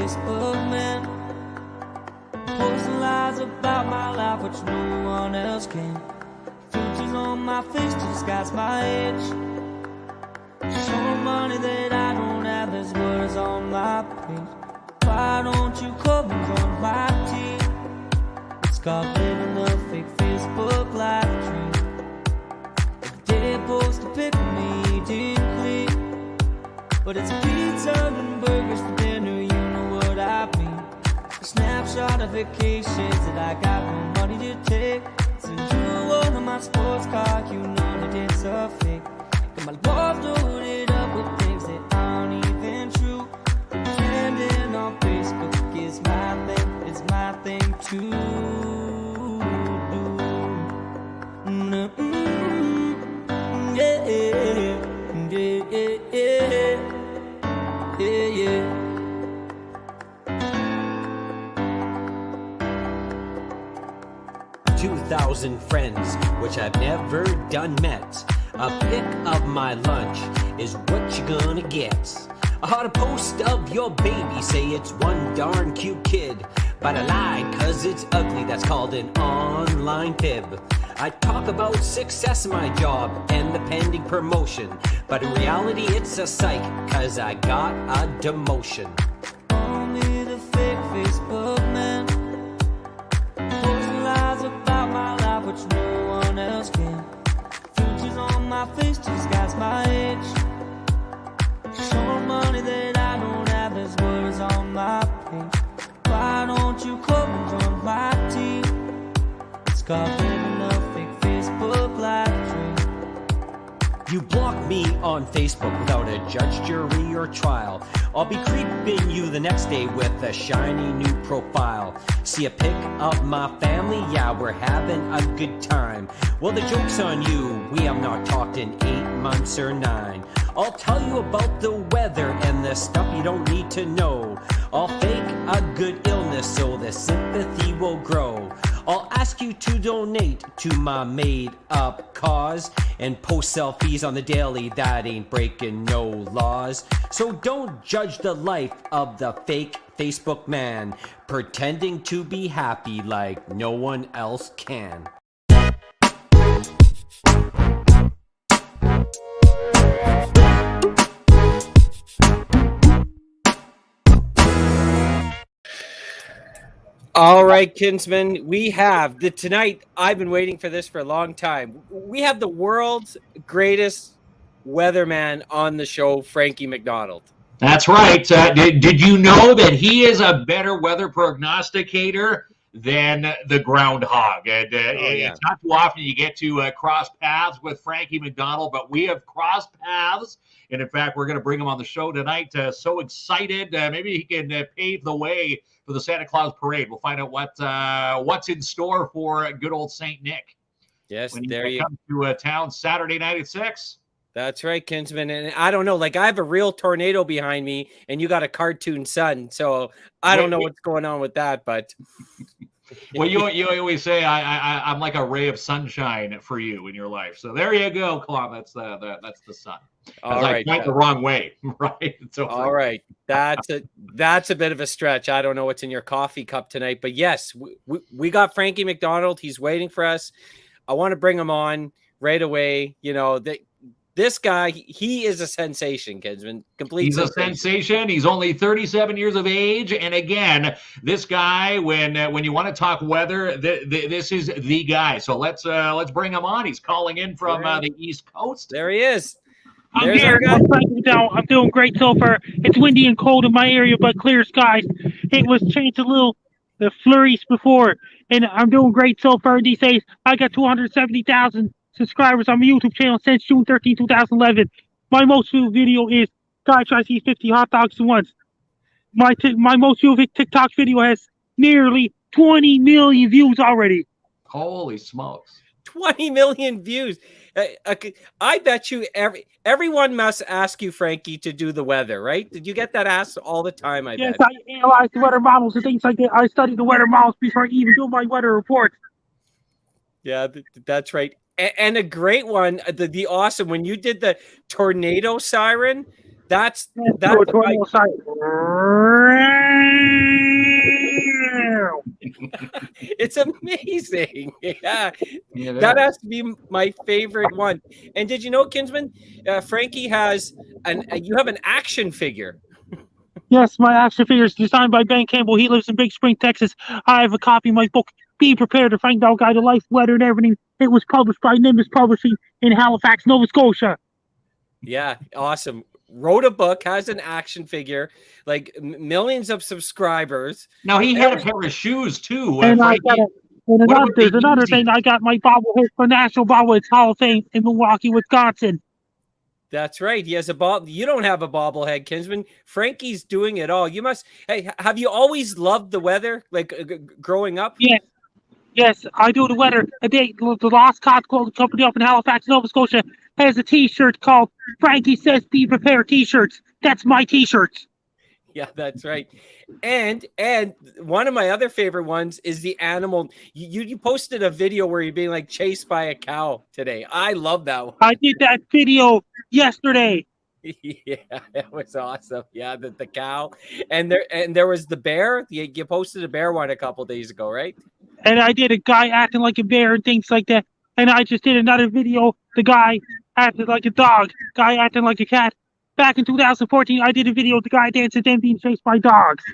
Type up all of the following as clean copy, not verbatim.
Facebook man, posting lies about my life which no one else can. Filters on my face to disguise my age. Showing money that I don't have, there's words on my page. Why don't you come and join my team? It's called living the fake Facebook live dream. If they post a pic of me deeply, but it's pizza and burgers for dinner, you know what I mean. A snapshot of vacations that I got no money to take. Send you one of my sports cars, you know that it's a fake. Got my walls loaded up with things that aren't even true. Pretending on Facebook is my thing to do. Yeah, yeah, yeah, yeah, yeah. 2,000 friends, which I've never done met. A pic of my lunch is what you're gonna get. I had a post of your baby, say it's one darn cute kid. But I lied, cause it's ugly, that's called an online fib. I talk about success in my job and the pending promotion. But in reality it's a psych, cause I got a demotion. Only the fake Facebook man, posting lies about my life which no one else can. Filters on my face to disguise my age. Showing money that I don't have, there's words on my page. Why don't you come and join my team? It's called living a fake Facebook live dream. You block me on Facebook without a judge, jury, or trial. I'll be creeping you the next day with a shiny new profile. See a pic of my family? Yeah, we're having a good time. Well, the joke's on you. We have not talked in 8 months or 9. I'll tell you about the weather and the stuff you don't need to know. I'll fake a good illness so the sympathy will grow. I'll ask you to donate to my made-up cause and post selfies on the daily, that ain't breaking no laws. So don't judge the life of the fake Facebook man, pretending to be happy like no one else can. All right, Kinsman, we have tonight. I've been waiting for this for a long time. We have the world's greatest weatherman on the show, Frankie MacDonald. That's right. Did you know that he is a better weather prognosticator than the groundhog? And It's not too often you get to cross paths with Frankie MacDonald, but we have crossed paths. And in fact, we're going to bring him on the show tonight. So excited. Maybe he can pave the way for the Santa Claus parade. We'll find out what's in store for good old Saint Nick. Yes, when he comes to town Saturday night at 6. That's right, Kinsman. And I don't know, like I have a real tornado behind me and you got a cartoon sun. So I don't know what's going on with that, but well, you always say I'm like a ray of sunshine for you in your life. So there you go, Colum. That's the sun. All right, I went the wrong way, right? So all right, that's a bit of a stretch. I don't know what's in your coffee cup tonight, but yes, we got Frankie MacDonald. He's waiting for us. I want to bring him on right away. You know this guy, he is a sensation, Kinsman. He's a sensation. He's only 37 years of age. And again, this guy, when you want to talk weather, this is the guy. So let's bring him on. He's calling in from the East Coast. There he is. I'm here. I'm doing great so far. It's windy and cold in my area, but clear skies. It was changed a little, the flurries before, and I'm doing great so far these days. I got 270,000 subscribers on my YouTube channel since June 13, 2011. My most viewed video is guy tries to eat 50 hot dogs at once. My most viewed TikTok video has nearly 20 million views already. Holy smokes. 20 million views. I bet you everyone must ask you, Frankie, to do the weather, right? Did you get that asked all the time? Yes, I analyze the weather models and things like that. I study the weather models before I even do my weather report. Yeah, that's right. And a great one, the awesome, when you did the tornado siren, That's Do a tornado side. it's amazing. Yeah, It that is. has to be my favorite one. And did you know, Kinsman, Frankie has you have an action figure. Yes, my action figure is designed by Ben Campbell. He lives in Big Spring, Texas. I have a copy of my book, Be Prepared to Find Out Guide to Life, Weather, and Everything. It was published by Nimbus Publishing in Halifax, Nova Scotia. Yeah, awesome. Wrote a book, has an action figure, like millions of subscribers. Now he had a pair of shoes too. And I Frankie. got there's another thing. I got my bobblehead for National Bobbleheads Hall of Fame in Milwaukee, Wisconsin. That's right. He has a bob. You don't have a bobblehead, Kinsman. Frankie's doing it all. You must. Hey, have you always loved the weather, like growing up? Yes, I do the weather. The Lost Cod Company up in Halifax, Nova Scotia, has a T-shirt called "Frankie Says Be Prepared" T-shirts. That's my T-shirts. Yeah, that's right. And one of my other favorite ones is the animal. You posted a video where you're being like chased by a cow today. I love that one. I did that video yesterday. Yeah, it was awesome. Yeah, the cow, and there was the bear. You posted a bear one a couple days ago, right? And I did a guy acting like a bear and things like that. And I just did another video. The guy acted like a dog. Guy acting like a cat. Back in 2014, I did a video of the guy dancing and being chased by dogs.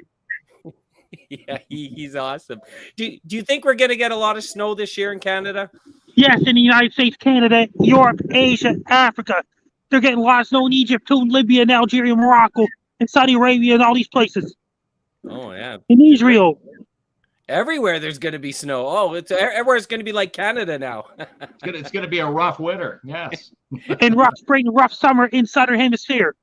Yeah, he's awesome. Do you think we're going to get a lot of snow this year in Canada? Yes, in the United States, Canada, Europe, Asia, Africa. They're getting a lot of snow in Egypt, too, Libya, and Algeria, Morocco, and Saudi Arabia, and all these places. Oh, yeah. In Israel. Everywhere there's going to be snow. Oh, everywhere's going to be like Canada now. It's going to be a rough winter. Yes. And rough spring, rough summer in Southern Hemisphere.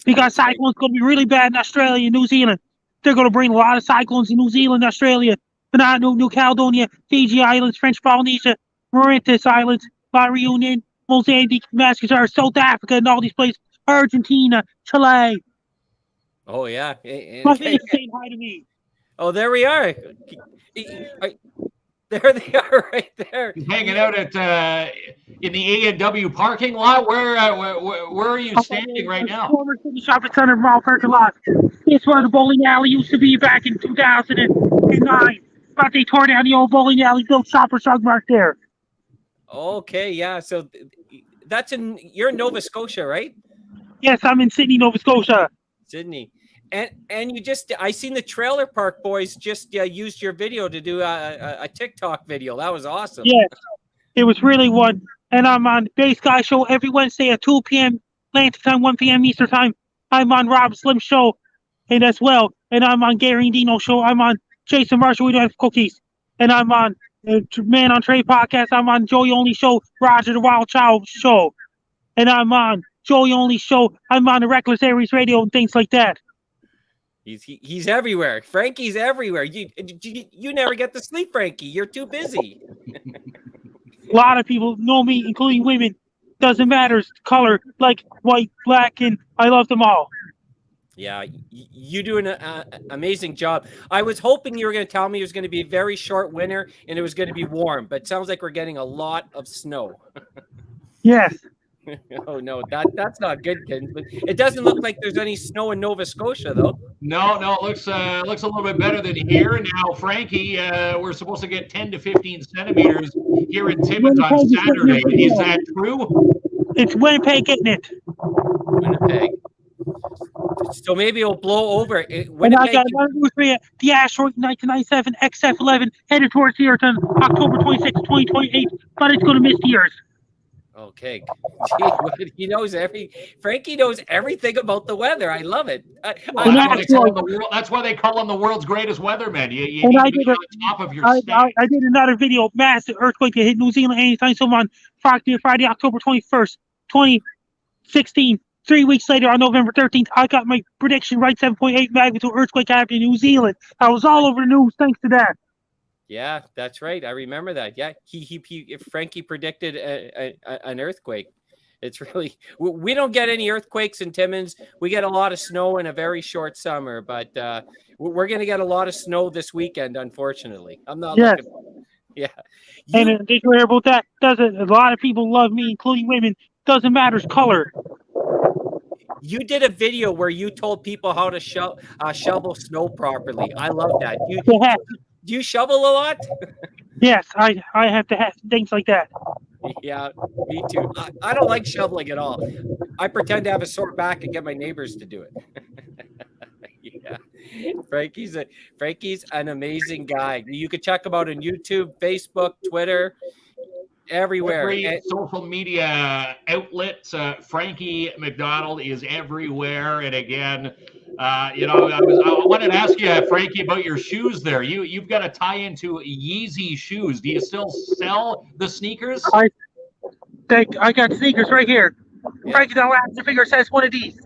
Because cyclones going to be really bad in Australia and New Zealand. They're going to bring a lot of cyclones in New Zealand, Australia, Vanuatu, New Caledonia, Fiji Islands, French Polynesia, Mauritius Islands, La Reunion, Mozambique, Madagascar, South Africa, and all these places. Argentina, Chile. Oh, yeah. My favorite saying hi to me. Oh, there we are. There they are, right there. He's hanging out at in the A&W parking lot. Where are you standing right now? Former City Shopping Center Mall parking lot. It's where the bowling alley used to be back in 2009. But they tore down the old bowling alley, built Shoppers Drug Mart there. Okay, yeah. So you're in Nova Scotia, right? Yes, I'm in Sydney, Nova Scotia. Sydney. And I seen the Trailer Park Boys just used your video to do a TikTok video. That was awesome. Yes, it was really one. And I'm on Base Guy Show every Wednesday at 2 p.m. Atlantic Time, 1 p.m. Eastern Time. I'm on Rob Slim Show and as well. And I'm on Gary Dino Show. I'm on Jason Marshall, We Don't Have Cookies. And I'm on Man on Trade Podcast. I'm on Joey Only Show, Roger the Wild Child Show. And I'm on Joey Only Show. I'm on the Reckless Aries Radio and things like that. He's everywhere. Frankie's everywhere. You never get to sleep, Frankie. You're too busy. A lot of people know me, including women. Doesn't matter color, like white, black, and I love them all. Yeah, you do an amazing job. I was hoping you were going to tell me it was going to be a very short winter and it was going to be warm, but it sounds like we're getting a lot of snow. Yes. Oh no, that's not good, Ken. But it doesn't look like there's any snow in Nova Scotia, though. No, it looks a little bit better than here. Now, Frankie, we're supposed to get 10 to 15 centimeters here in Timmins on Saturday. Is that true? It's Winnipeg, isn't it? Winnipeg. So maybe it'll blow over. And I got another news for you. The Asteroid 1997 XF11 headed towards the Earth on October 26, 2028, but it's going to miss the Earth. Okay. Frankie knows everything about the weather. I love it. That's why they call him the world's greatest weatherman. You need to be on top of your I did another video, massive earthquake that hit New Zealand anytime someone on Friday, October 21st, 2016. 3 weeks later, on November 13th, I got my prediction right. 7.8 magnitude earthquake happened in New Zealand. I was all over the news thanks to that. Yeah, that's right. I remember that. Yeah, Frankie predicted an earthquake. It's really, we don't get any earthquakes in Timmins. We get a lot of snow in a very short summer, but we're going to get a lot of snow this weekend, unfortunately. I'm not looking for it. Yeah. And did you hear about that? A lot of people love me, including women. Doesn't matter color. You did a video where you told people how to shovel snow properly. I love that. Yes, Do you shovel a lot? yes, I have to have things like that. Yeah, me too. I don't like shoveling at all. I pretend to have a sore back and get my neighbors to do it. Yeah, Frankie's an amazing guy. You could check him out on YouTube, Facebook, Twitter, everywhere. Every social media outlet, Frankie MacDonald is everywhere. And again, I wanted to ask you, Frankie, about your shoes there. You've got a tie into Yeezy shoes. Do you still sell the sneakers? I got sneakers right here. Yeah. Frankie, the last finger says one of these.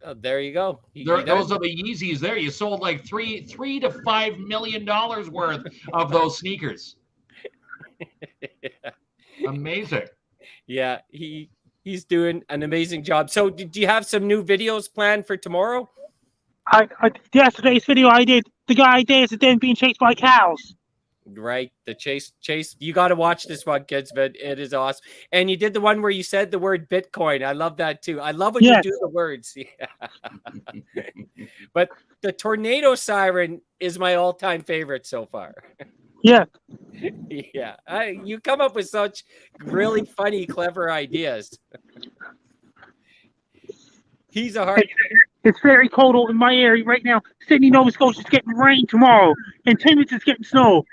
Oh, there you go. Those are the Yeezys there. You sold like $3 to $5 million worth of those sneakers. Amazing. Yeah, he's doing an amazing job. So do you have some new videos planned for tomorrow? Yesterday's video I did, the guy dancing then being chased by cows. Right, the chase. You got to watch this one, kids, but it is awesome. And you did the one where you said the word Bitcoin. I love that too. I love when you do the words. Yeah. But the tornado siren is my all-time favorite so far. Yeah. Yeah, you come up with such really funny, clever ideas. He's a hard. It's very cold in my area right now. Sydney, Nova Scotia is getting rain tomorrow, and Timmins is getting snow.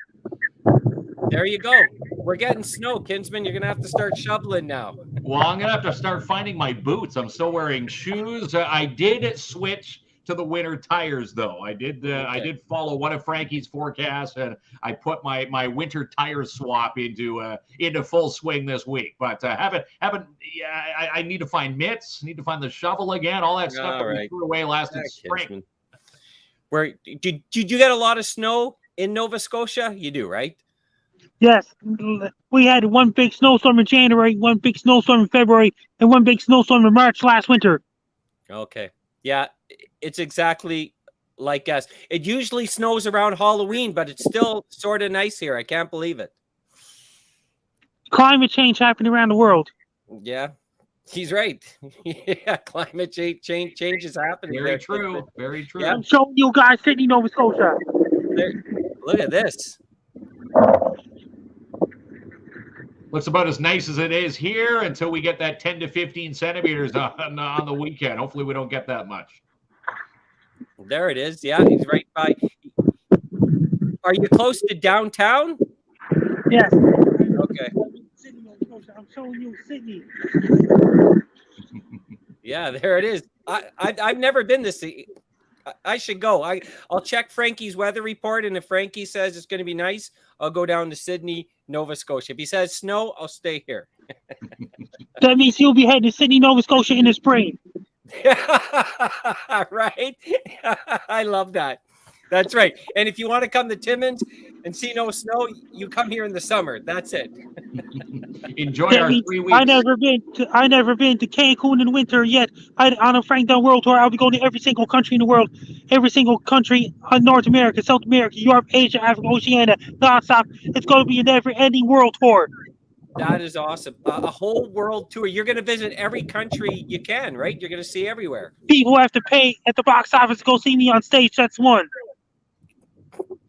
There you go. We're getting snow, Kinsman. You're gonna have to start shoveling now. Well, I'm gonna have to start finding my boots. I'm still wearing shoes. I did switch to the winter tires, though. I did follow one of Frankie's forecasts, and I put my winter tire swap into full swing this week. But I need to find mitts. Need to find the shovel again. All that stuff that we threw away last spring. Where did you get a lot of snow in Nova Scotia? You do, right? Yes, we had one big snowstorm in January, one big snowstorm in February, and one big snowstorm in March last winter. Okay. Yeah, it's exactly like us. It usually snows around Halloween, but it's still sort of nice here. I can't believe it. Climate change happening around the world. Yeah, he's right. Yeah, climate change is happening. Very true. Very true. Yeah. I'm showing you guys Sydney, Nova Scotia. Look at this. Looks about as nice as it is here until we get that 10 to 15 centimeters on the weekend. Hopefully we don't get that much. There it is. Yeah, he's right by. Are you close to downtown? Yes. Okay. I'm showing you Sydney. Yeah, there it is. I've never been to see. I should go. I'll check Frankie's weather report, and if Frankie says it's going to be nice, I'll go down to Sydney, Nova Scotia. If he says snow, I'll stay here. That means you'll be heading to Sydney, Nova Scotia in the spring. Right? I love that. That's right. And if you want to come to Timmins and see no snow, you come here in the summer. That's it. Enjoy our 3 weeks. I never been to Cancun in winter yet. On a Frank Down World Tour, I'll be going to every single country in the world, every single country on North America, South America, Europe, Asia, Africa, Oceania, nonstop. It's going to be a never-ending world tour. That is awesome. A whole world tour. You're going to visit every country you can, right? You're going to see everywhere. People have to pay at the box office to go see me on stage. That's one.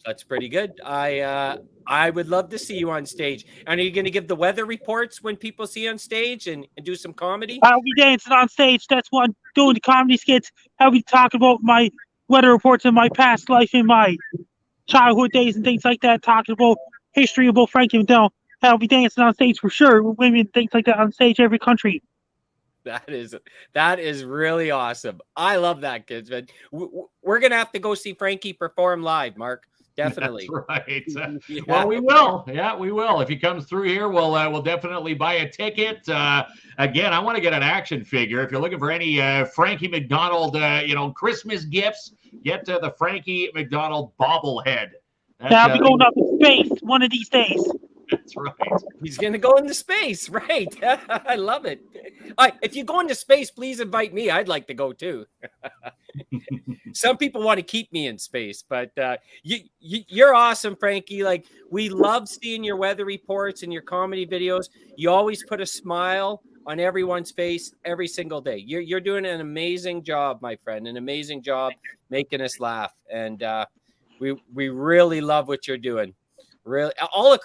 That's pretty good. I would love to see you on stage. And are you going to give the weather reports when people see you on stage and do some comedy? I'll be dancing on stage. That's one. Doing the comedy skits. I'll be talking about my weather reports in my past life, in my childhood days and things like that. Talking about history about Frankie MacDonald. I'll be dancing on stage for sure. With women, things like that on stage, every country. That is really awesome. I love that, kids. Man. We're going to have to go see Frankie perform live, Mark. Definitely. That's right. Yeah. Well, we will. Yeah, we will. If he comes through here, we'll definitely buy a ticket. Again, I want to get an action figure. If you're looking for any Frankie MacDonald, Christmas gifts, get the Frankie MacDonald bobblehead. I'll be going up in space one of these days. That's right. He's going to go into space, right? I love it. If you go into space, please invite me. I'd like to go too. Some people want to keep me in space, but you're awesome, Frankie. Like, we love seeing your weather reports and your comedy videos. You always put a smile on everyone's face every single day. You're doing an amazing job, my friend, an amazing job making us laugh. And we really love what you're doing. Really,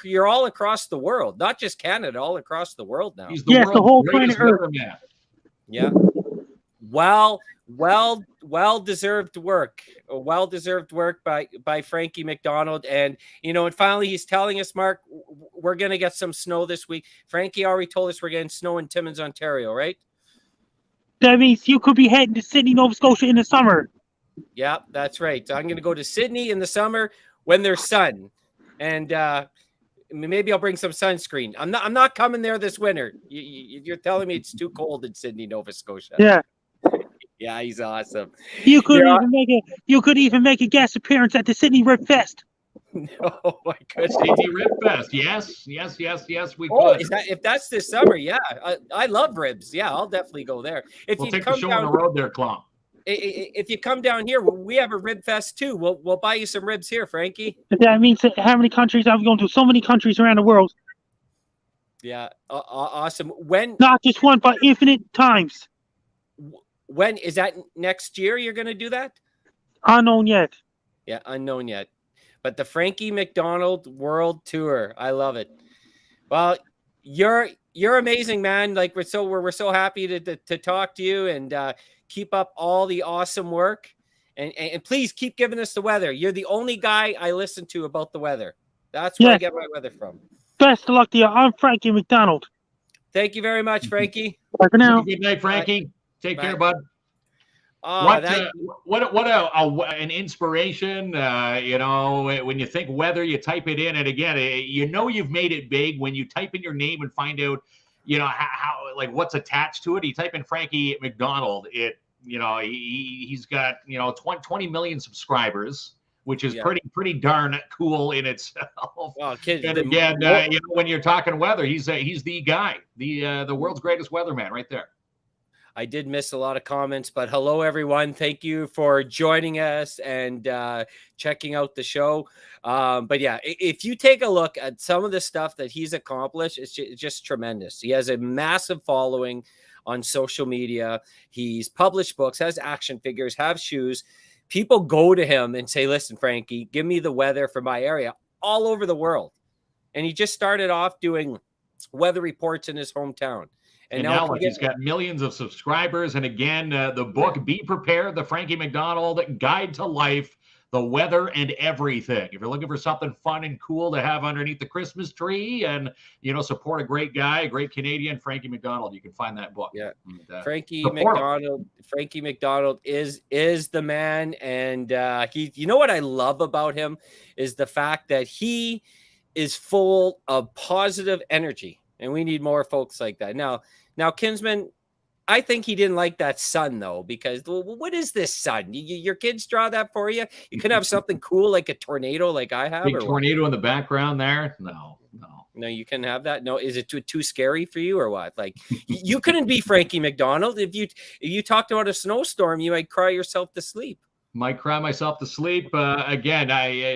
you're all across the world, not just Canada, all across the world now. He's the world's the whole greatest planet Earth. weatherman. Yeah. Well deserved work. Well deserved work by Frankie MacDonald. And and finally he's telling us, Mark, we're gonna get some snow this week. Frankie already told us we're getting snow in Timmins, Ontario, right? That means you could be heading to Sydney, Nova Scotia in the summer. Yeah, that's right. I'm gonna go to Sydney in the summer when there's sun. And maybe I'll bring some sunscreen. I'm not coming there this winter. You're telling me it's too cold in Sydney, Nova Scotia. Yeah. Yeah, he's awesome. You could even make a guest appearance at the Sydney Rib Fest. Oh my goodness. Sydney Rib Fest. Yes, we Oh, could. if that's this summer, yeah. I love ribs. Yeah, I'll definitely go there. If We'll you take come the show down, on the road there, Clump. if you come down here, we have a rib fest too. We'll buy you some ribs here, Frankie. That means how many countries are we going to? So many countries around the world. Yeah, awesome. When? Not just one, but infinite times. When is that? Next year you're going to do that? Unknown yet. Yeah, unknown yet. But the Frankie MacDonald World Tour, I love it. Well, you're amazing, man. Like we're so happy to talk to you, and keep up all the awesome work. And please keep giving us the weather. You're the only guy I listen to about the weather. That's where I get my weather from. Best of luck to you. I'm Frankie MacDonald. Thank you very much, Frankie. Bye for now. Good night, Frankie. Take care, bud. What an inspiration. When you think weather, you type it in, and again, you've made it big when you type in your name and find out, how like what's attached to it. You type in Frankie MacDonald, he's got 20 million subscribers, which is pretty darn cool in itself. Well, kids, and again, when you're talking weather, he's the guy, the world's greatest weatherman, right there. I did miss a lot of comments, but hello, everyone. Thank you for joining us and checking out the show. But yeah, if you take a look at some of the stuff that he's accomplished, it's just tremendous. He has a massive following on social media. He's published books, has action figures, have shoes. People go to him and say, listen, Frankie, give me the weather for my area all over the world. And he just started off doing weather reports in his hometown. And now he's got millions of subscribers. And again, the book, Be Prepared, the Frankie MacDonald Guide to Life, the Weather and Everything. If you're looking for something fun and cool to have underneath the Christmas tree and, support a great guy, a great Canadian, Frankie MacDonald, you can find that book. Yeah. And, Frankie MacDonald is the man. And what I love about him is the fact that he is full of positive energy. And we need more folks like that. Now, Kinsman, I think he didn't like that sun, though, because what is this sun? Your kids draw that for you? You can have something cool like a tornado like I have? Big tornado in the background there? No, you can have that? No, is it too scary for you or what? Like, you couldn't be Frankie MacDonald. If you talked about a snowstorm, you might cry yourself to sleep. Might cry myself to sleep. Again,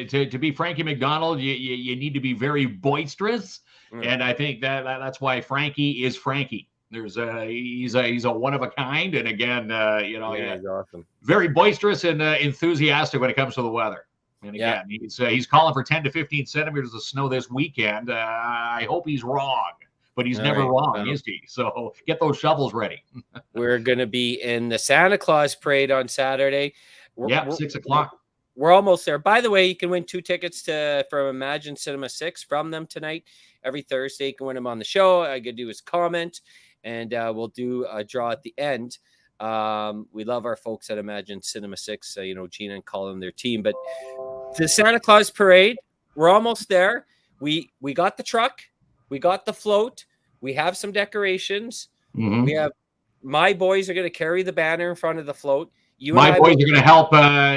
to be Frankie MacDonald, you need to be very boisterous. And I think that's why Frankie is Frankie. He's a one of a kind, and again, he's awesome. Very boisterous and enthusiastic when it comes to the weather. And again, he's calling for 10 to 15 centimeters of snow this weekend. I hope he's wrong, but he's never wrong, is he? So get those shovels ready. We're going to be in the Santa Claus parade on Saturday. 6 o'clock. We're almost there. By the way, you can win 2 tickets from Imagine Cinema 6 from them tonight. Every Thursday, you can win them on the show. All I can do is comment, and we'll do a draw at the end. We love our folks at Imagine Cinema 6, Gina and Colin, their team. But the Santa Claus parade, we're almost there. We got the truck. We got the float. We have some decorations. Mm-hmm. We have my boys are going to carry the banner in front of the float. My boys are going to help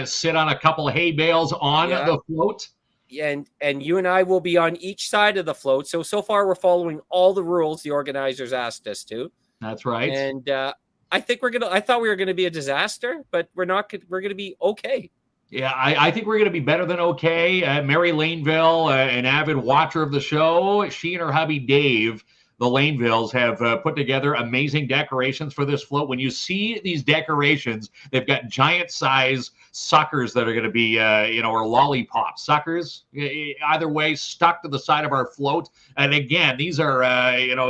sit on a couple of hay bales on the float. And you and I will be on each side of the float. So far, we're following all the rules the organizers asked us to. That's right. And I think I thought we were going to be a disaster, but we're not. We're going to be okay. Yeah, I think we're going to be better than okay. Mary Laneville, an avid watcher of the show, she and her hubby Dave, the Lanevilles have put together amazing decorations for this float. When you see these decorations, they've got giant size suckers that are going to be, or lollipop suckers, either way, stuck to the side of our float. And again, these are,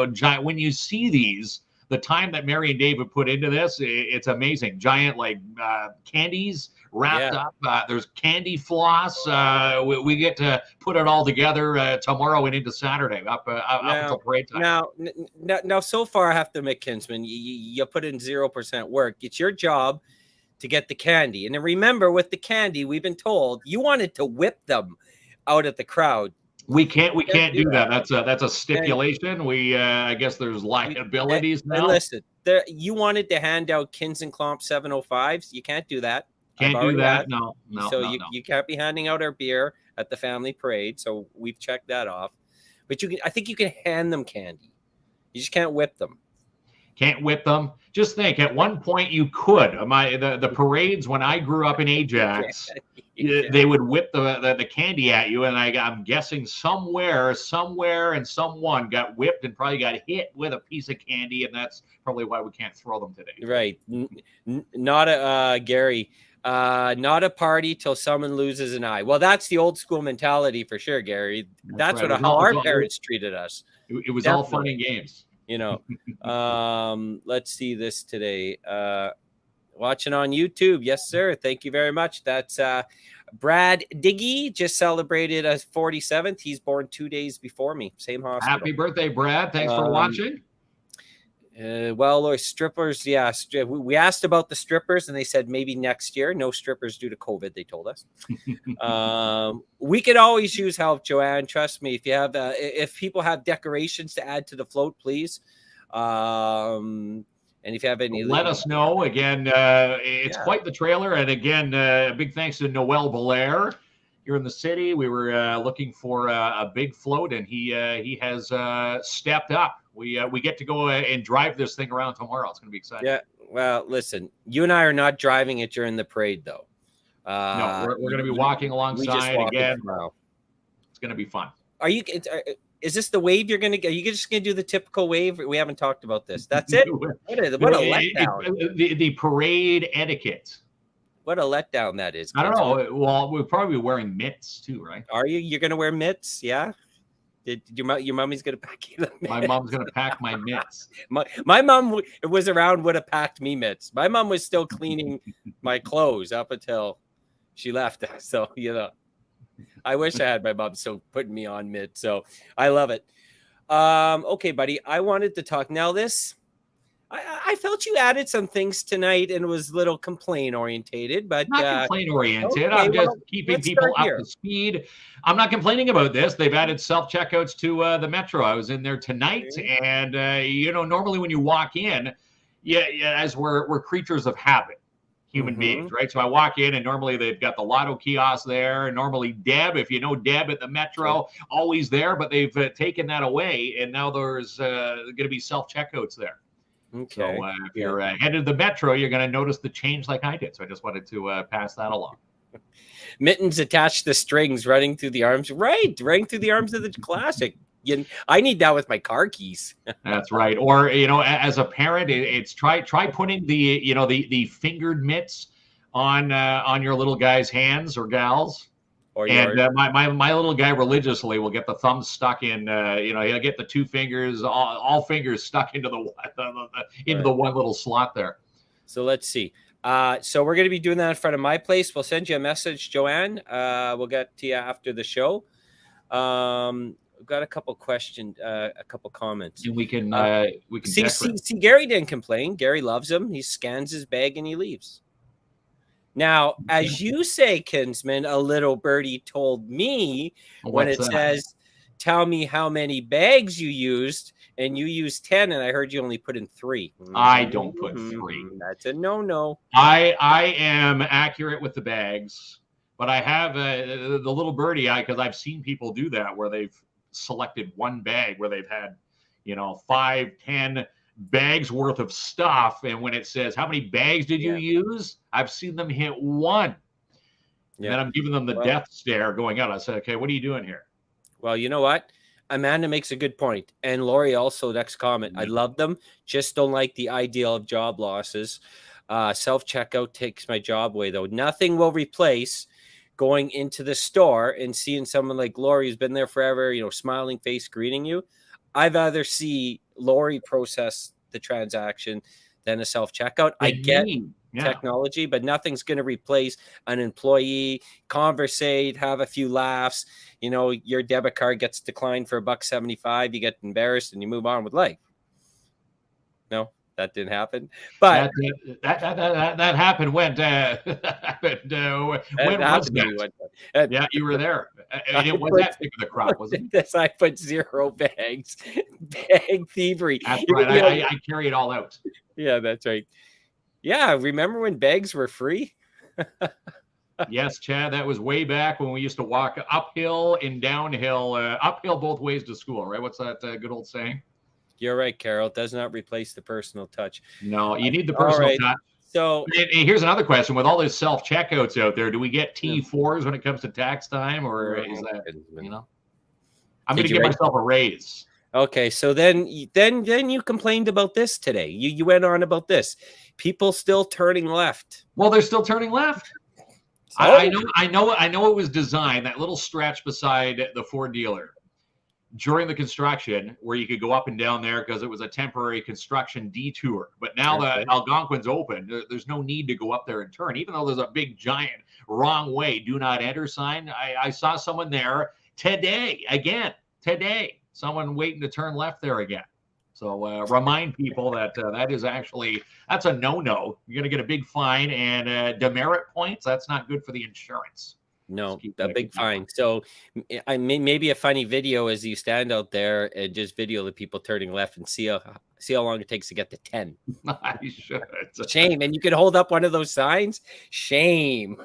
giant. When you see these, the time that Mary and Dave have put into this, it's amazing. Giant candies wrapped up. There's candy floss. We get to put it all together tomorrow and into Saturday up until parade time. Now, so far, I have to admit, Kinsman, you put in 0% work. It's your job to get the candy. And then remember, with the candy, we've been told you wanted to whip them out at the crowd. We can't do that. That's a stipulation. I guess there's liabilities now. And listen, you wanted to hand out Kins and Klomp 705s. You can't do that. Can't do that. No. So you can't be handing out our beer at the family parade. So we've checked that off. But I think you can hand them candy. You just can't whip them. Can't whip them. Just think, at one point you could. The parades when I grew up in Ajax, they would whip the candy at you, and I'm guessing somewhere and someone got whipped and probably got hit with a piece of candy, and that's probably why we can't throw them today. Right. Gary. Not a party till someone loses an eye. Well, that's the old school mentality for sure, Gary. That's right. How our parents treated us. It was all fun and games. Let's see this today. Watching on YouTube. Yes, sir. Thank you very much. That's Brad Diggy just celebrated a 47th. He's born 2 days before me. Same hospital. Happy birthday, Brad. Thanks for watching. Or strippers. Yeah. We asked about the strippers and they said maybe next year. No strippers due to COVID, they told us. We could always use help, Joanne. Trust me. If people have decorations to add to the float, please. And if you have any, let us know. Again, it's quite the trailer. And again, a big thanks to Noel Belair here in the city. We were looking for a big float, and he has stepped up. We get to go and drive this thing around tomorrow. It's going to be exciting. Yeah. Well, listen, you and I are not driving it during the parade, though. No, we're going to be walking alongside again. It's going to be fun. Is this the wave you're going to? Are you just going to do the typical wave? We haven't talked about this. That's it. What a letdown. The parade etiquette. What a letdown that is. I don't know. Well, we'll probably be wearing mitts too, right? Are you? You're going to wear mitts? Yeah. Did your mommy's going to pack you the mitts? My mom's going to pack my mitts. My mom was around, would have packed me mitts. My mom was still cleaning my clothes up until she left. So, I wish I had my mom still putting me on mitts. So I love it. Okay, buddy. I wanted to talk now this. I felt you added some things tonight and it was a little complaint orientated, but not complaint oriented. Okay, I'm just keeping people up to speed. I'm not complaining about this. They've added self checkouts to the Metro. I was in there tonight, and normally when you walk in, as we're creatures of habit, human beings, right? So I walk in, and normally they've got the lotto kiosk there. Normally Deb, if you know Deb at the Metro, always there, but they've taken that away, and now there's going to be self checkouts there. Okay. So if you're headed to the Metro, you're going to notice the change like I did. So I just wanted to pass that along. Mittens attached to strings running through the arms. Right. Running through the arms of the Classic. I need that with my car keys. That's right. Or, as a parent, it's try putting the fingered mitts on your little guy's hands or gals. And my little guy religiously will get the thumbs stuck in. He'll get the two fingers, all fingers stuck into the one little slot there. So let's see. So we're going to be doing that in front of my place. We'll send you a message, Joanne. We'll get to you after the show. We've got a couple questions, a couple comments. And we can see. Gary didn't complain. Gary loves him. He scans his bag and he leaves. Now, as you say, Kinsman, a little birdie told me when it says, tell me how many bags you used, and you used 10, and I heard you only put in 3. I don't put 3. That's a no-no. I am accurate with the bags, but I have the little birdie because I've seen people do that where they've selected one bag where they've had, 5, 10 bags worth of stuff, and when it says how many bags did you use, I've seen them hit 1. And then I'm giving them the death stare going out. I said, okay, what are you doing here? Well, you know what, Amanda makes a good point. And Lori also, next comment. I love them. Just don't like the ideal of job losses. Self-checkout takes my job away, though. Nothing will replace going into the store and seeing someone like Lori who's been there forever, smiling face greeting you. I'd rather see Lori process the transaction than a self-checkout. I get technology, but nothing's going to replace an employee, conversate, have a few laughs. Your debit card gets declined for $1.75. You get embarrassed and you move on with life. No, that didn't happen. But that happened when when was that? Yeah, you were there. It was that pick of the crop, wasn't it? I put 0 bags. Bag thievery. That's right. I carry it all out. Yeah, that's right. Yeah, remember when bags were free? Yes, Chad, that was way back when we used to walk uphill and downhill, uphill both ways to school, right? What's that good old saying? You're right, Carol. It does not replace the personal touch. No, you need the personal touch. So and here's another question. With all those self-checkouts out there, do we get T4s when it comes to tax time? Or is that, I'm going to give myself a raise. Okay, so then you complained about this today. You went on about this. People still turning left. Well, they're still turning left. So, I know it was designed, that little stretch beside the Ford dealer during the construction where you could go up and down there because it was a temporary construction detour. But now that Algonquin's open, there's no need to go up there and turn, even though there's a big giant wrong way, do not enter sign. I saw someone there today, someone waiting to turn left there again. So remind people that that's a no-no. You're going to get a big fine and demerit points. That's not good for the insurance. No, a big fine. So maybe a funny video as you stand out there and just video the people turning left and see how long it takes to get to 10. I should. Shame. And you could hold up one of those signs. Shame.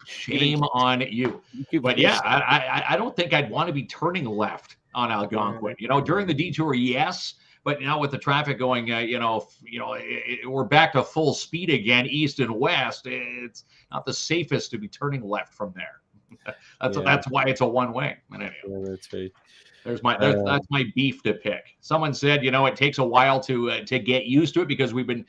Shame on you. But yeah, I don't think I'd want to be turning left on Algonquin. During the detour, yes. But now with the traffic going, we're back to full speed again, east and west. It's not the safest to be turning left from there. That's why it's a one-way. Anyway, that's right. That's my beef to pick. Someone said, it takes a while to get used to it because we've been,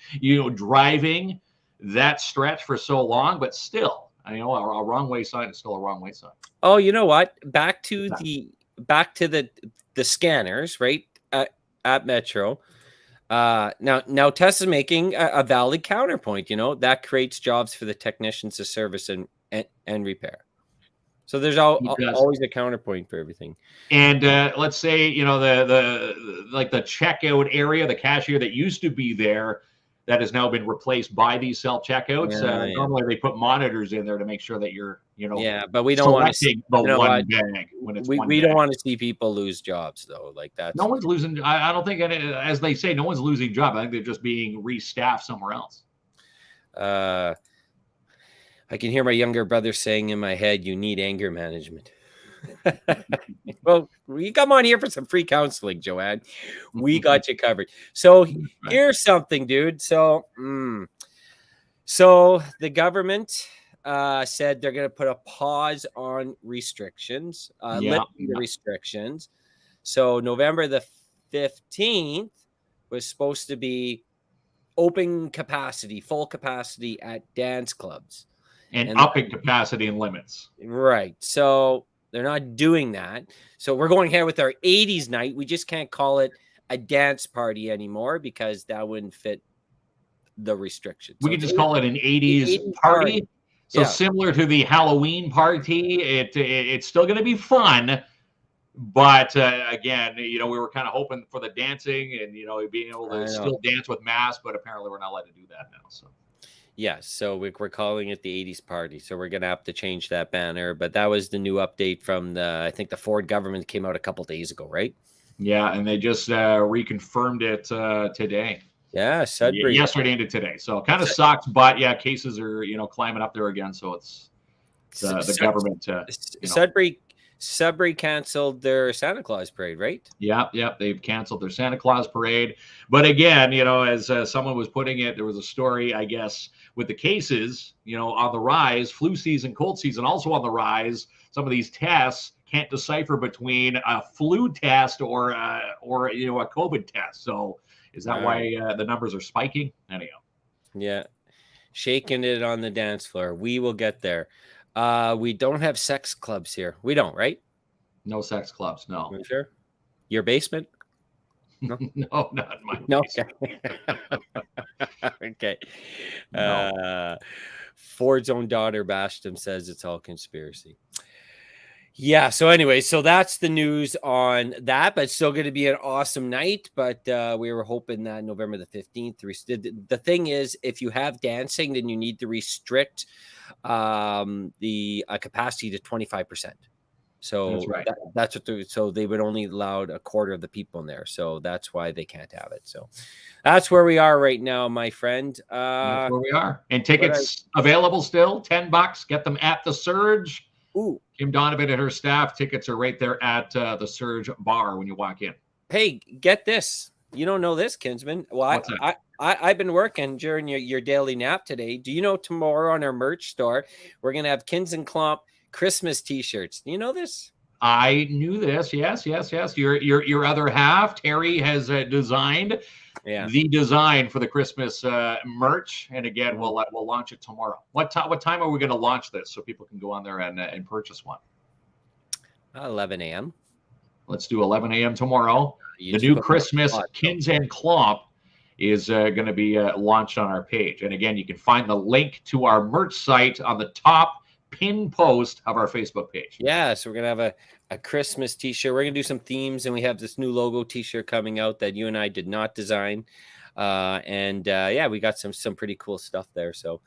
driving that stretch for so long. But still, a wrong way sign is still a wrong way sign. Oh, you know what? Back to the scanners, right? At Metro. Now Tessa's making a valid counterpoint, that creates jobs for the technicians to service and repair. So there's always a counterpoint for everything. And let's say, the checkout area, the cashier that used to be there, that has now been replaced by these self-checkouts. Normally they put monitors in there to make sure that you're, but we don't want to see the one bag when it's we don't want to see people lose jobs though. Like that. No one's losing. I don't think, as they say, no one's losing job. I think they're just being restaffed somewhere else. I can hear my younger brother saying in my head, "You need anger management." Well, you come on here for some free counseling, Joanne. We got you covered. So here's something, dude. So the government said they're going to put a pause on restrictions, lifting the restrictions. So November the 15th was supposed to be open capacity, full capacity at dance clubs. And upping capacity and limits. Right. So they're not doing that. So we're going here with our 80s night. We just can't call it a dance party anymore because that wouldn't fit the restrictions. We can just call it an 80s party. So similar to the Halloween party, it's still going to be fun. But again, we were kind of hoping for the dancing and, being able to still dance with masks, but apparently we're not allowed to do that now. So. Yes, so we're calling it the 80s party. So we're going to have to change that banner. But that was the new update from I think the Ford government came out a couple days ago, right? Yeah, and they just reconfirmed it today. Yeah, Sudbury. Yesterday into today. So kind of sucks, but cases are, climbing up there again. So it's the government. Sudbury canceled their Santa Claus parade, right? Yeah, they've canceled their Santa Claus parade. But again, as someone was putting it, there was a story, I guess, with the cases, on the rise, flu season, cold season also on the rise. Some of these tests can't decipher between a flu test or a COVID test. So is that why the numbers are spiking? Anyhow. Yeah. Shaking it on the dance floor. We will get there. We don't have sex clubs here. We don't, right? No sex clubs. No. Are you sure? Your basement? No, no, not my No. basement. Okay. No. Ford's own daughter bashed him, says it's all conspiracy. Yeah. So anyway, so that's the news on that, but it's still going to be an awesome night. But we were hoping that November the 15th. The thing is, if you have dancing, then you need to restrict the capacity to 25%. So That's right. That's what so they would only allowed a quarter of the people in there. So that's why they can't have it. So that's where we are right now, my friend. That's where we are. And tickets available still, $10. Get them at the Surge. Ooh. Kim Donovan and her staff. Tickets are right there at the Surge bar when you walk in. Hey, get this. You don't know this, Kinsman. Well, I've been working during your daily nap today. Do you know tomorrow on our merch store, we're going to have Kins and Klomp Christmas t-shirts. Do you know this? I knew this. Yes. Your other half, Terry, has designed the design for the Christmas merch. And again, we'll launch it tomorrow. What time are we going to launch this so people can go on there and purchase one? 11 a.m. Let's do 11 a.m. tomorrow. The new Christmas Kins and Klomp is going to be launched on our page. And again, you can find the link to our merch site on the top pin post of our Facebook page. Yeah, so we're gonna have a Christmas t-shirt. We're gonna do some themes, and we have this new logo t-shirt coming out that you and I did not design. Yeah, we got some pretty cool stuff there. So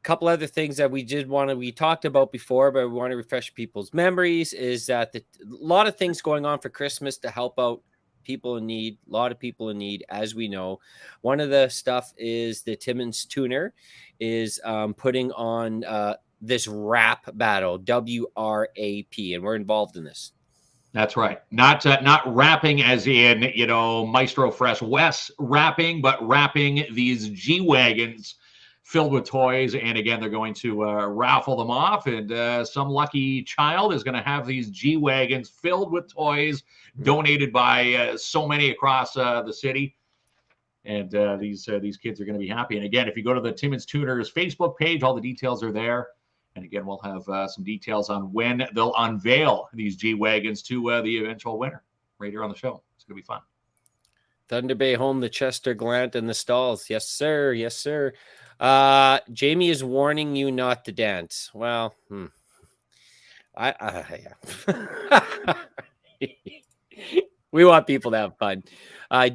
couple other things that we talked about before, but we want to refresh people's memories is that a lot of things going on for Christmas to help out people in need, a lot of people in need, as we know. One of the stuff is the Timmins Tuner is putting on this rap battle, WRAP, and we're involved in this. That's right. Not rapping as in, Maestro Fresh West rapping, but rapping these G-Wagons filled with toys. And again, they're going to raffle them off, and some lucky child is going to have these G-Wagons filled with toys donated by so many across the city. And these kids are going to be happy. And again, if you go to the Timmins Tuners Facebook page, all the details are there. And again, we'll have some details on when they'll unveil these G-Wagons to the eventual winner right here on the show. It's going to be fun. Thunder Bay home, the Chester Glant and the Stalls. Yes, sir. Yes, sir. Jamie is warning you not to dance. Well, yeah. We want people to have fun.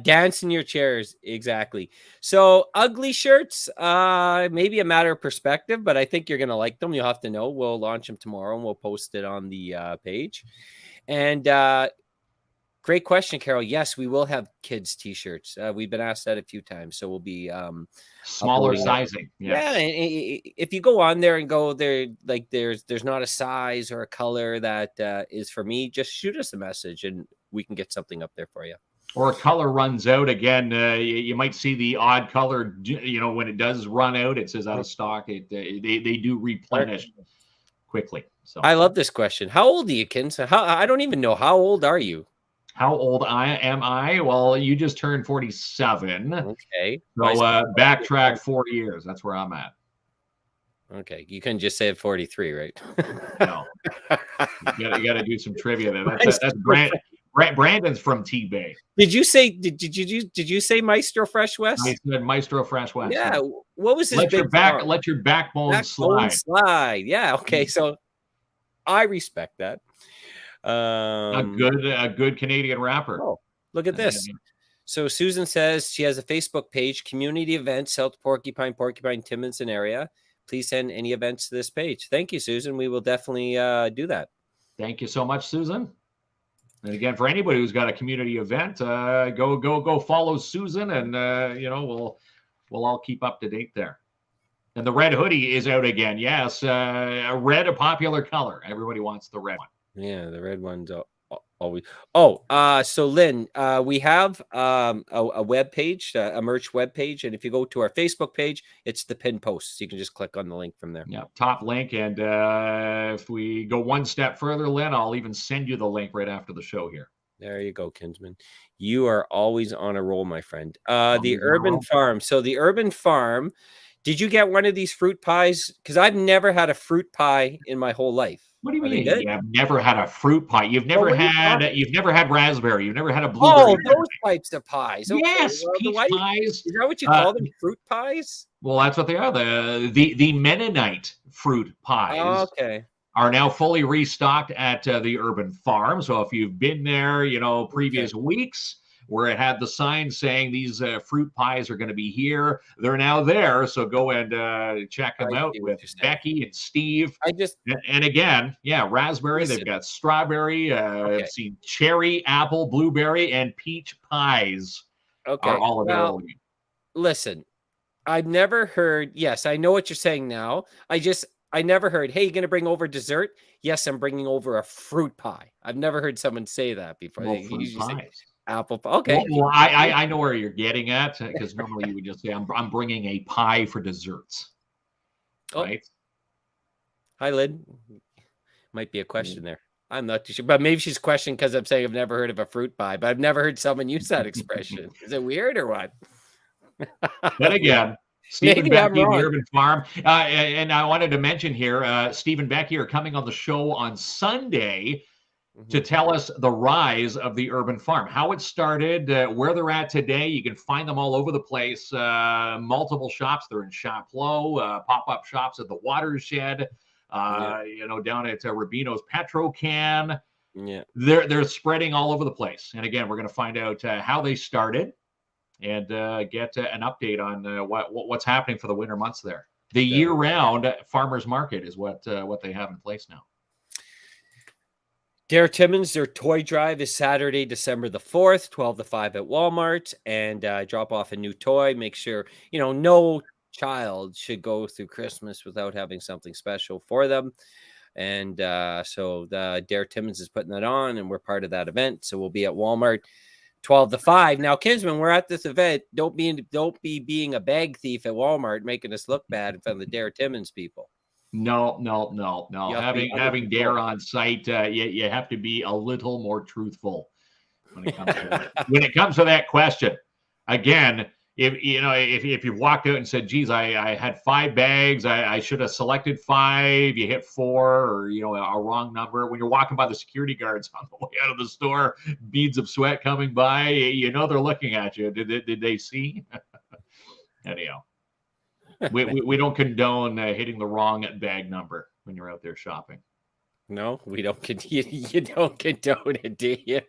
Dance in your chairs. Exactly. So ugly shirts, maybe a matter of perspective, but I think you're going to like them. You'll have to know. We'll launch them tomorrow and we'll post it on the page. And great question, Carol. Yes, we will have kids t-shirts. We've been asked that a few times. So we'll be smaller sizing. Yeah. If you go on there and go there, like there's not a size or a color that is for me, just shoot us a message and we can get something up there for you. Or a color runs out again. You might see the odd color, when it does run out, it says out of stock. They do replenish quickly. So I love this question. How old are you, Kins? I don't even know. How old are you? How old am I? Well, you just turned 47. Okay. So backtrack 4 years. That's where I'm at. Okay. You couldn't just say 43, right? No. You got to do some trivia there. That's Brandon's from T-Bay. Did you say Maestro Fresh West? I said Maestro Fresh West. Yeah. What was his let your backbone slide. Yeah. Okay. So I respect that. A good Canadian rapper. Oh, look at this. So Susan says she has a Facebook page, community events, South Porcupine, Timmins area. Please send any events to this page. Thank you, Susan. We will definitely do that. Thank you so much, Susan. And again, for anybody who's got a community event, go follow Susan, and we'll all keep up to date there. And the red hoodie is out again. Yes, a popular color. Everybody wants the red one. Yeah, the red one's Always. So Lynn, we have a web page, a merch web page, and if you go to our Facebook page, it's the pin post. So you can just click on the link from there. Yeah, top link. And if we go one step further, Lynn, I'll even send you the link right after the show here. There you go, Kinsman. You are always on a roll, my friend. The Urban Farm. So the Urban Farm, did you get one of these fruit pies? Because I've never had a fruit pie in my whole life. What do you mean? You've never had a fruit pie? You've never had raspberry. You've never had a blueberry. Oh, those types of pies. Okay. Yes, peach pies. Is that what you call them? Fruit pies? Well, that's what they are. The Mennonite fruit pies. Okay. Are now fully restocked at the Urban Farm. So if you've been there, previous weeks where it had the sign saying these fruit pies are going to be here, they're now there. So go and check them out with Becky and Steve. And again, raspberry. Listen. They've got strawberry. I've seen cherry, apple, blueberry, and peach pies. Okay, are all available. Listen, I've never heard. Yes, I know what you're saying now. I never heard, hey, you going to bring over dessert? Yes, I'm bringing over a fruit pie. I've never heard someone say that before. Well, fruit pies. Apple pie. Okay. Well, I know where you're getting at, because normally you would just say, I'm bringing a pie for desserts. Right? Hi, Lynn. Might be a question there. I'm not too sure. But maybe she's questioning because I'm saying I've never heard of a fruit pie. But I've never heard someone use that expression. Is it weird or what? Then again, Stephen Becky, the Urban Farm. And I wanted to mention here, Stephen Becky are coming on the show on Sunday to tell us the rise of the Urban Farm, how it started, where they're at today. You can find them all over the place. Multiple shops. They're in Chapleau, pop-up shops at the Watershed, down at Rubino's Petrocan. Yeah, they're spreading all over the place. And again, we're going to find out how they started and get an update on what's happening for the winter months there. The year-round farmers market is what they have in place now. Dare Timmons, their toy drive is Saturday, December the 4th, 12 to 5 at Walmart, and drop off a new toy. Make sure, no child should go through Christmas without having something special for them. And so the Dare Timmons is putting that on, and we're part of that event. So we'll be at Walmart 12 to 5. Now, Kinsman, we're at this event. Don't be being a bag thief at Walmart, making us look bad in front of the Dare Timmons people. No. Having Dare on site, you have to be a little more truthful when it comes to that. When it comes to that question. Again, if you walked out and said, geez, I had 5 bags, I should have selected 5, you hit 4, or a wrong number. When you're walking by the security guards on the way out of the store, beads of sweat coming by, they're looking at you. Did they see? Anyhow. We don't condone hitting the wrong bag number when you're out there shopping. No, we don't. You don't condone it, do you?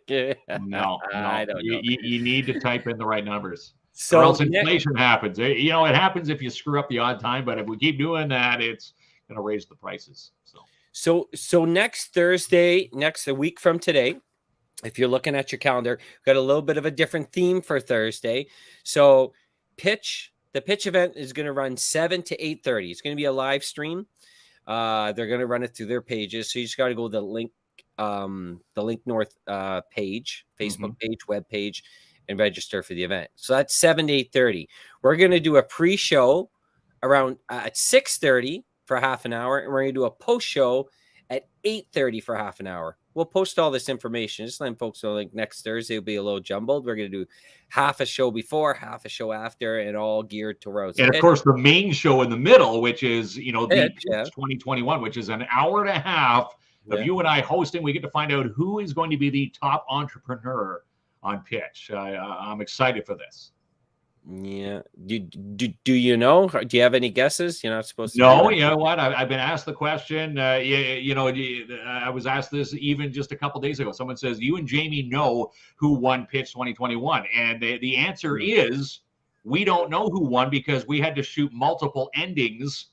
No. I don't know. You need to type in the right numbers, or else inflation happens. It happens if you screw up the odd time, but if we keep doing that, it's going to raise the prices. So next Thursday, a week from today, if you're looking at your calendar, we've got a little bit of a different theme for Thursday. So the pitch event is going to run 7 to 8:30. It's going to be a live stream. They're going to run it through their pages. So you just got to go to the Link North page, Facebook page, web page, and register for the event. So that's 7 to 8:30. We're going to do a pre-show around at 6:30 for half an hour, and we're going to do a post-show at 8:30 for half an hour. We'll post all this information. Just letting folks know, like next Thursday will be a little jumbled. We're going to do half a show before, half a show after, and all geared towards. And of course, the main show in the middle, which is the 2021, which is an hour and a half of you and I hosting. We get to find out who is going to be the top entrepreneur on pitch. I'm excited for this. Yeah. Do you know? Do you have any guesses? You're not supposed to. No, you know what? I've been asked the question. I was asked this even just a couple days ago. Someone says, you and Jamie know who won Pitch 2021. And the answer is we don't know who won because we had to shoot multiple endings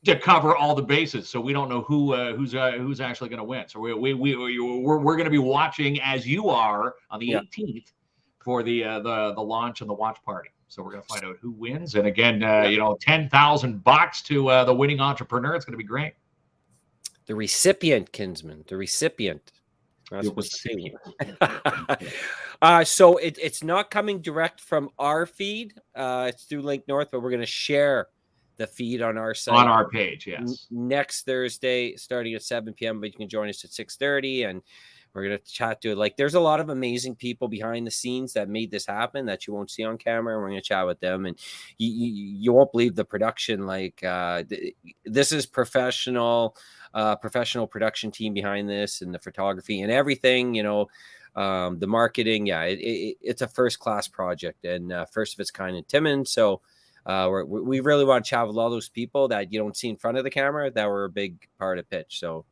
to cover all the bases. So we don't know who's actually going to win. So we're going to be watching as you are on the 18th. For the launch and the watch party. So we're going to find out who wins. And again, $10,000 to the winning entrepreneur. It's going to be great. The recipient, Kinsman, the recipient. It was sick. So it's not coming direct from our feed. It's through Link North, but we're going to share the feed on our site On our page, yes. Next Thursday, starting at 7 p.m. But you can join us at 6:30, and we're going to chat to it. Like, there's a lot of amazing people behind the scenes that made this happen that you won't see on camera. We're going to chat with them, and you won't believe the production. Like, this is professional production team behind this, and the photography and everything, the marketing. Yeah, it's a first-class project and first of its kind in Timmins. So we really want to chat with all those people that you don't see in front of the camera that were a big part of Pitch. So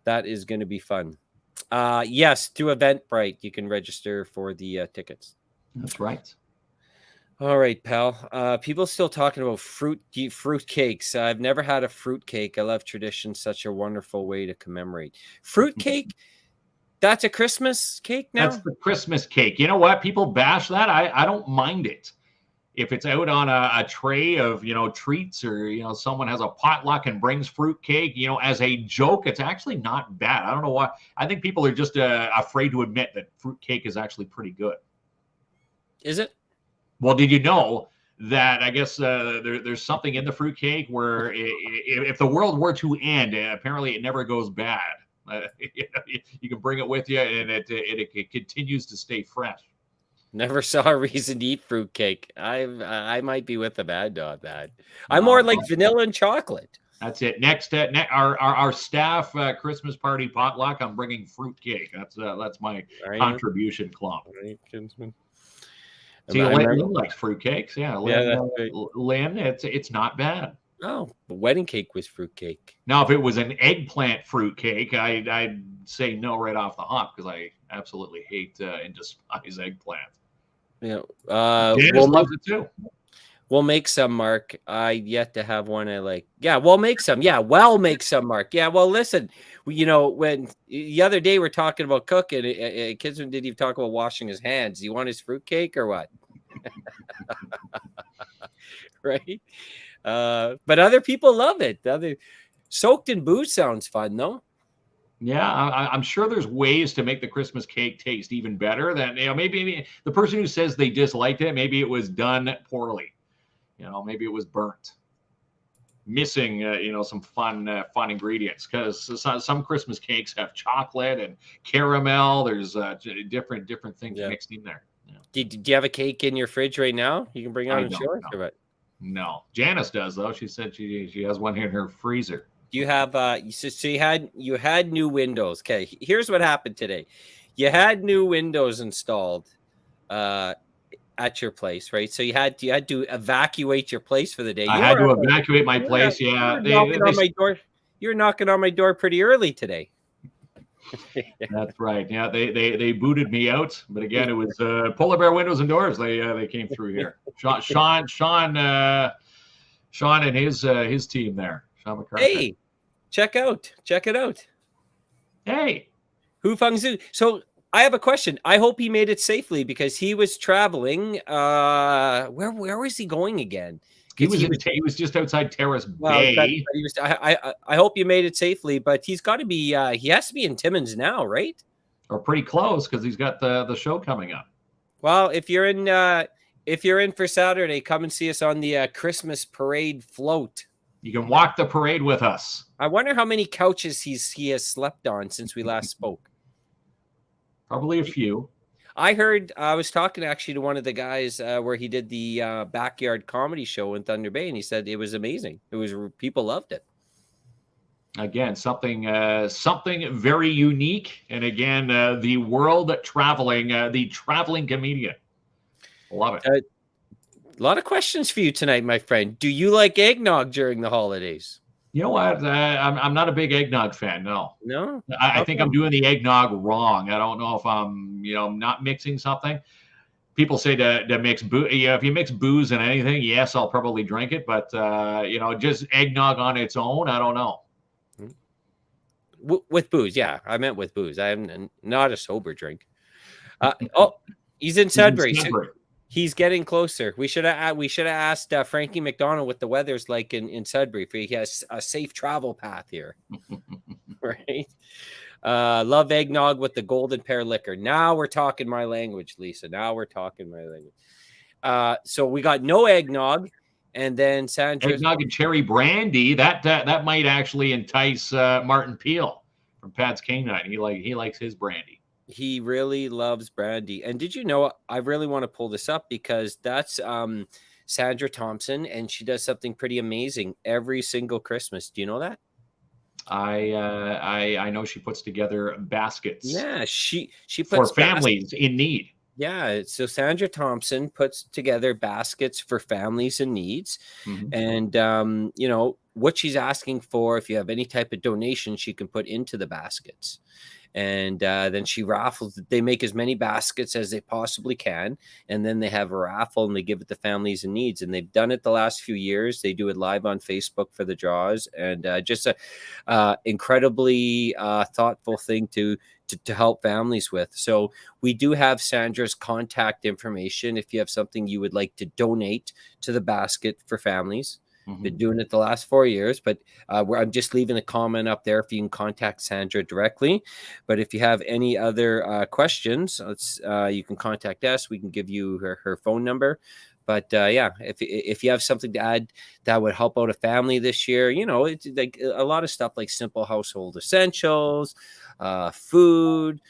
that is going to be fun. Yes, through Eventbrite, you can register for the tickets. That's right. All right, pal. People still talking about fruit cakes. I've never had a fruit cake. I love tradition. Such a wonderful way to commemorate. Fruit cake? That's a Christmas cake now? That's the Christmas cake. You know what? People bash that. I don't mind it. If it's out on a tray of, treats, or, someone has a potluck and brings fruit cake, as a joke, it's actually not bad. I don't know why. I think people are just afraid to admit that fruit cake is actually pretty good. Is it? Well, did you know that I guess there's something in the fruit cake where if the world were to end, apparently it never goes bad. You can bring it with you, and it continues to stay fresh. Never saw a reason to eat fruitcake. I might be with the bad dog that. I'm more like vanilla and chocolate. That's it. Next, our staff Christmas party potluck. I'm bringing fruitcake. That's my contribution club. Right, Kinsman. See, Lynn likes fruitcakes. Yeah, Lynn, Lynn, it's not bad. Oh, the wedding cake was fruitcake. Now, if it was an eggplant fruitcake, I'd say no right off the hop because I absolutely hate and despise eggplant. Yeah, Dennis loves it too. We'll make some, Mark. I yet to have one I like. Yeah, we'll make some. Yeah, well, make some, Mark. Yeah, well, listen. When the other day we're talking about cooking, Kinsman didn't even talk about washing his hands. Do you want his fruitcake or what? Right. But other people love it. Soaked in booze sounds fun, though. Yeah, I'm sure there's ways to make the Christmas cake taste even better than, maybe the person who says they disliked it, maybe it was done poorly. Maybe it was burnt. Missing, some fun ingredients, because some Christmas cakes have chocolate and caramel. There's different things mixed in there. Yeah. Do you have a cake in your fridge right now? You can bring out and show us. No, Janice does though. She said she has one here in her freezer. You have so you had new windows. Okay, here's what happened today. You had new windows installed at your place, right? So you had to evacuate your place for the day. I had to evacuate my place. Yeah, You're knocking on my door pretty early today. That's right. Yeah, they booted me out, but again, it was Polar Bear windows and doors. They came through here. Sean and his team there. Sean McCarthy. Hey, check it out. Hey, Hu Feng Zhu. So I have a question. I hope he made it safely because he was traveling. Where was he going again? He was just outside Terrace Bay. I hope you made it safely, but he's got to be. He has to be in Timmins now, right? Or pretty close because he's got the show coming up. Well, if you're in for Saturday, come and see us on the Christmas parade float. You can walk the parade with us. I wonder how many couches he has slept on since we last spoke. Probably a few. I heard, I was talking actually to one of the guys where he did the backyard comedy show in Thunder Bay, and he said it was amazing. People loved it. Again, something very unique. And again, the world traveling, the traveling comedian. Love it. A lot of questions for you tonight, my friend. Do you like eggnog during the holidays? You know what? I'm not a big eggnog fan. No. I think I'm doing the eggnog wrong. I don't know if I'm, not mixing something. People say to mix booze. Yeah, if you mix booze and anything, yes, I'll probably drink it. But just eggnog on its own, I don't know. With booze, yeah, I meant with booze. I am not a sober drink. He's in Sudbury. He's getting closer. We should have asked Frankie MacDonald what the weather's like in Sudbury. He has a safe travel path here, right? Love eggnog with the golden pear liquor. Now we're talking my language, Lisa. Now we're talking my language. So we got no eggnog, and then Sandra. Eggnog and cherry brandy. That might actually entice Martin Peel from Pat's Canine. He likes his brandy. He really loves brandy. And did you know, I really want to pull this up because that's Sandra Thompson, and she does something pretty amazing every single Christmas. Do you know that? I know she puts together baskets. Yeah, she puts for families in need. Yeah, so Sandra Thompson puts together baskets for families in needs. And you know what she's asking for, if you have any type of donation she can put into the baskets. And then she raffles. They make as many baskets as they possibly can, and then they have a raffle and they give it to families in needs. And they've done it the last few years. They do it live on Facebook for the draws, and just a incredibly thoughtful thing to help families with. So we do have Sandra's contact information if you have something you would like to donate to the basket for families. Been doing it the last 4 years, but I'm just leaving a comment up there if you can contact Sandra directly. But if you have any other questions, you can contact us. We can give you her phone number. But yeah, if you have something to add that would help out a family this year, you know, it's like a lot of stuff like simple household essentials, food,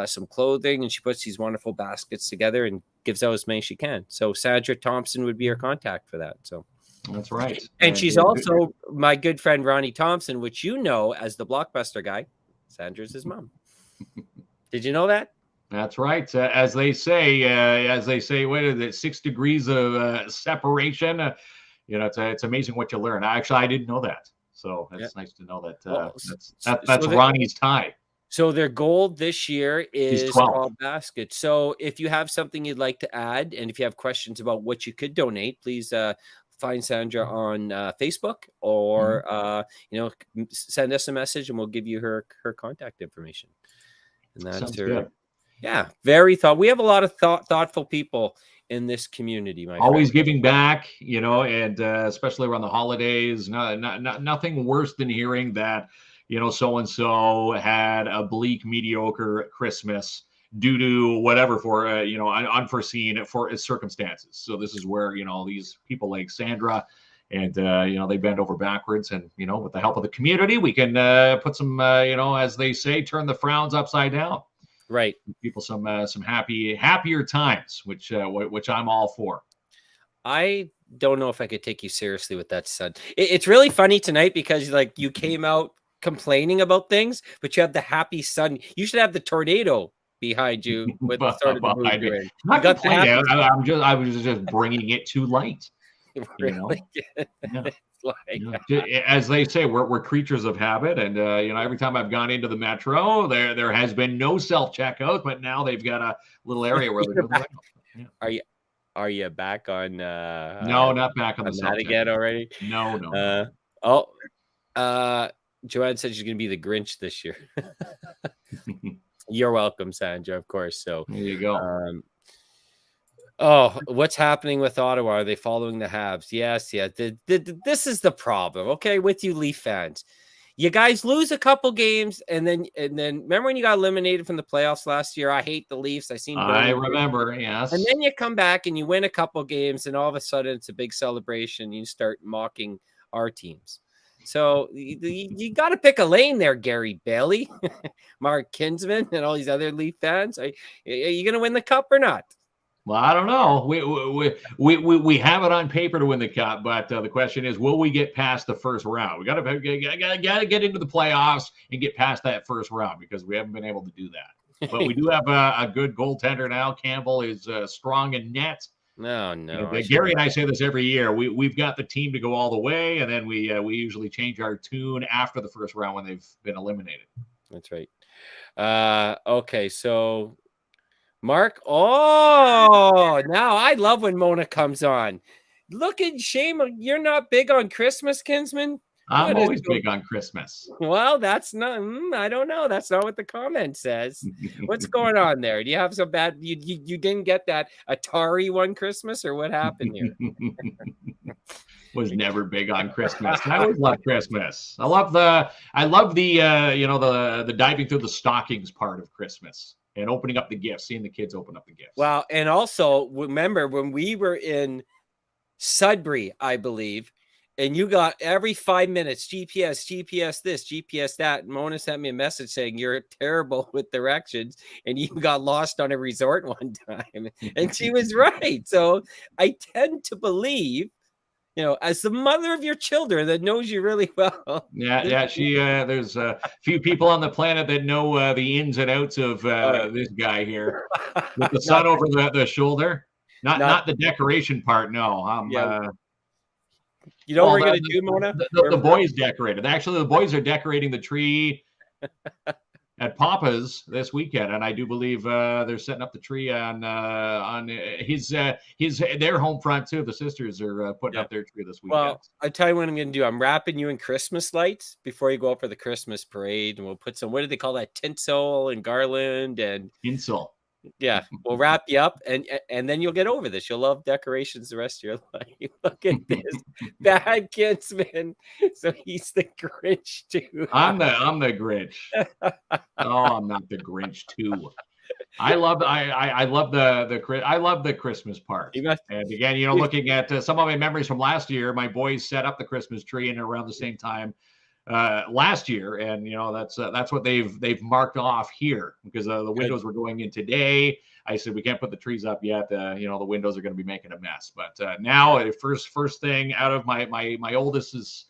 some clothing, and she puts these wonderful baskets together and gives out as many as she can. So Sandra Thompson would be her contact for that. So. That's right. And she's also my good friend Ronnie Thompson, which you know as the Blockbuster guy. Sandra's his mom. Did you know that? That's right. As they say, what is it? 6 degrees of separation. You know, it's amazing what you learn. I didn't know that. So it's nice to know that. That's Ronnie's tie. So their goal this year is 12 baskets. So if you have something you'd like to add, and if you have questions about what you could donate, please find Sandra on Facebook, or you know, send us a message and we'll give you her contact information. And that's her. Good. Yeah, very thought. We have a lot of thoughtful people in this community. Always giving back, you know, and especially around the holidays. Nothing worse than hearing that, you know, so and so had a bleak, mediocre Christmas due to whatever, for you know, unforeseen for circumstances. So this is where, you know, these people like Sandra and you know, they bend over backwards, and you know, with the help of the community, we can put some you know, as they say, turn the frowns upside down. Right. People some happier times, which I'm all for. I don't know if I could take you seriously with that, son. It's really funny tonight because like you came out complaining about things, but you have the happy sun. You should have the tornado behind you with the sort of the mood you're in. I was just bringing it to light. Really? You know? As they say, we're creatures of habit, and you know, every time I've gone into the metro, there has been no self checkout, but now they've got a little area where they're doing it. Are you back on? No, not back on the self again already. No. Joanne said she's going to be the Grinch this year. You're welcome, Sandra, of course. So there you go. What's happening with Ottawa? Are they following the Habs? Yes. This is the problem. Okay, with you Leaf fans, you guys lose a couple games, and then remember when you got eliminated from the playoffs last year? I hate the Leafs. I remember. Yes. And then you come back and you win a couple games, and all of a sudden it's a big celebration. You start mocking our teams. So you got to pick a lane there, Gary Bailey, Mark Kinsman, and all these other Leaf fans. Are you going to win the cup or not? Well, I don't know. We have it on paper to win the cup, but the question is, will we get past the first round? We got to get into the playoffs and get past that first round, because we haven't been able to do that. But we do have a good goaltender now. Campbell is strong in net. No. You know, Gary and I say this every year. We've got the team to go all the way, and then we usually change our tune after the first round when they've been eliminated. That's right. Okay, so Mark. Oh, now I love when Mona comes on. Look at shame. You're not big on Christmas, Kinsman. I'm always big on Christmas. Well, that's not. I don't know. That's not what the comment says. What's going on there? Do you have some bad? You didn't get that Atari one Christmas, or what happened here? was never big on Christmas. I always loved Christmas. I love the the diving through the stockings part of Christmas and opening up the gifts, seeing the kids open up the gifts. Well, and also remember when we were in Sudbury, I believe, and you got every 5 minutes GPS this, GPS that. And Mona sent me a message saying you're terrible with directions and you got lost on a resort one time. And she was right. So I tend to believe, as the mother of your children that knows you really well. Yeah. There's a few people on the planet that know the ins and outs of this guy here with the sun over the shoulder. Not the decoration part. No, you know what we're gonna do, Mona? The boys decorated. Actually, the boys are decorating the tree at Papa's this weekend, and I do believe they're setting up the tree on their home front too. The sisters are putting up their tree this weekend. Well, I tell you what I'm gonna do. I'm wrapping you in Christmas lights before you go out for the Christmas parade, and we'll put some. What do they call that? Tinsel and garland and tinsel. Yeah, we'll wrap you up, and then you'll get over this. You'll love decorations the rest of your life. Look at this bad kinsman. So he's the Grinch too. I'm the Grinch. Oh, I'm not the Grinch too. I love the Christmas part. And again, looking at some of my memories from last year, my boys set up the Christmas tree and around the same time last year, and that's what they've marked off here because the windows were going in today. I said we can't put the trees up yet. The windows are going to be making a mess. But now, first thing out of my oldest is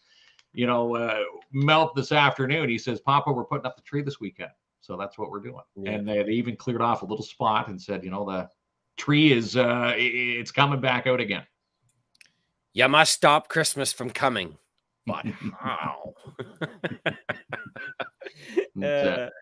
mouth this afternoon. He says, "Papa, we're putting up the tree this weekend." So that's what we're doing. Yeah. And they even cleared off a little spot and said, the tree is it's coming back out again. You must stop Christmas from coming. But how? But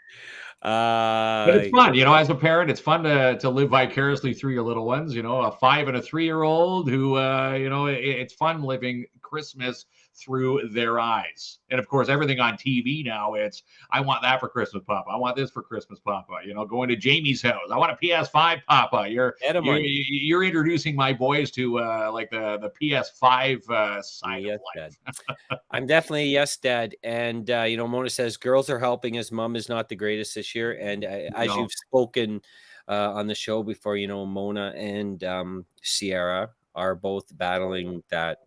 it's fun, as a parent, it's fun to live vicariously through your little ones, a 5 and a 3-year-old who, it's fun living Christmas through their eyes. And of course, everything on TV now, it's, I want that for Christmas, Papa. I want this for Christmas, Papa. Going to Jamie's house. I want a PS5, Papa. You're introducing my boys to like the PS5 side of life. I'm definitely a yes, Dad. And Mona says girls are helping us. Mom is not the greatest this year. And as you've spoken on the show before, Mona and Sierra are both battling that.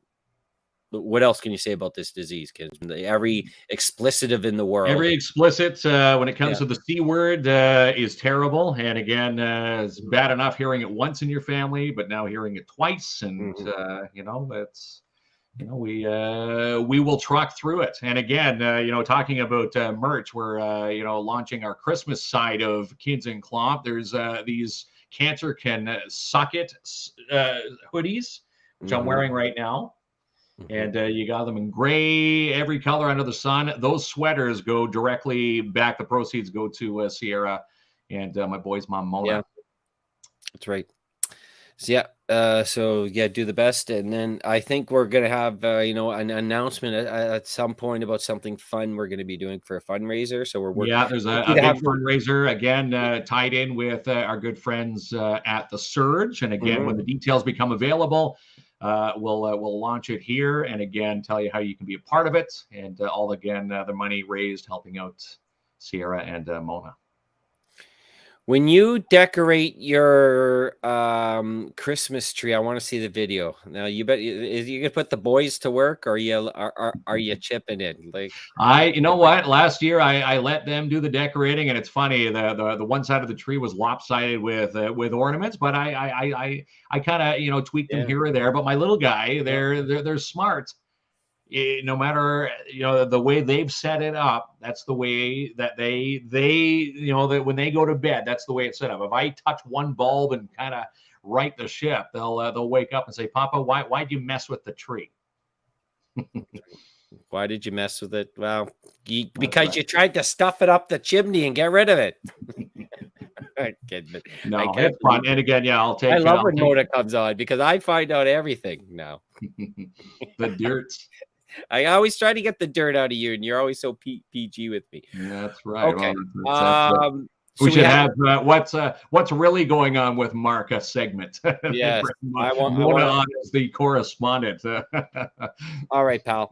What else can you say about this disease, kids? Every explicitive in the world. Every explicit when it comes to the C word is terrible. And again, it's bad enough hearing it once in your family, but now hearing it twice. And, that's, we will truck through it. And again, talking about merch, we're, launching our Christmas side of Kids and Clomp. There's these Cancer Can Suck It hoodies, which I'm wearing right now. And you got them in gray, every color under the sun. Those sweaters go directly back. The proceeds go to Sierra and my boy's mom, Mona. Yeah, that's right. So, do the best. And then I think we're going to have, an announcement at some point about something fun we're going to be doing for a fundraiser. So we're working. Yeah, there's a big fundraiser, again, tied in with our good friends at The Surge. And again, when the details become available, we'll launch it here, and again tell you how you can be a part of it, and the money raised helping out Sierra and Mona. When you decorate your Christmas tree, I want to see the video. Now, you gonna put the boys to work, or are you chipping in? Like, you know what? Last year I let them do the decorating, and it's funny. The one side of the tree was lopsided with ornaments, but I kind of tweaked them here or there. But my little guy, they're smart. No matter the way they've set it up, that's the way that they that when they go to bed, that's the way it's set up. If I touch one bulb and kind of right the ship, they'll wake up and say, "Papa, why'd you mess with the tree?" Why did you mess with it? Well, because you tried to stuff it up the chimney and get rid of it. No, it's fun. And again, I'll take. I love when Mona comes on because I find out everything now. The dirt. I always try to get the dirt out of you, and you're always so PG with me. Yeah, that's right. Okay. We should have what's really going on with Mark a segment. Yes, Mona on as the correspondent. All right, pal.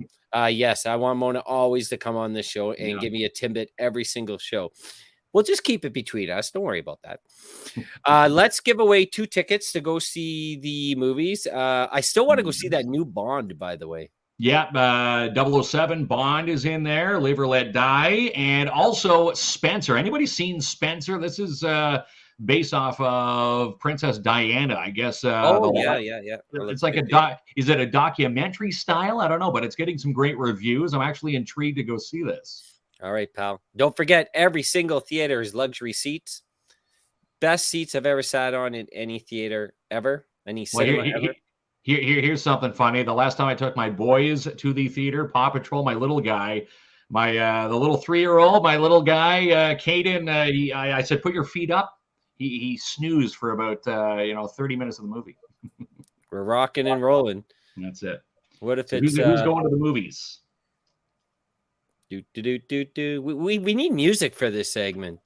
Yes, I want Mona always to come on this show and give me a tidbit every single show. We'll just keep it between us. Don't worry about that. Let's give away 2 tickets to go see the movies. I still want to go see that new Bond, by the way. Yeah, 007 Bond is in there, Live or Let Die, and also Spencer. Anybody seen Spencer? This is based off of Princess Diana, I guess. Yeah. It's like is it a documentary style? I don't know, but it's getting some great reviews. I'm actually intrigued to go see this. All right, pal. Don't forget, every single theater is luxury seats. Best seats I've ever sat on in any theater ever, any cinema ever. Here's something funny. The last time I took my boys to the theater, Paw Patrol, my little guy, the little 3-year-old, my little guy, Caden, I said, put your feet up. He snoozed for about 30 minutes of the movie. We're rocking and rolling. That's it. What if who's going to the movies? We need music for this segment.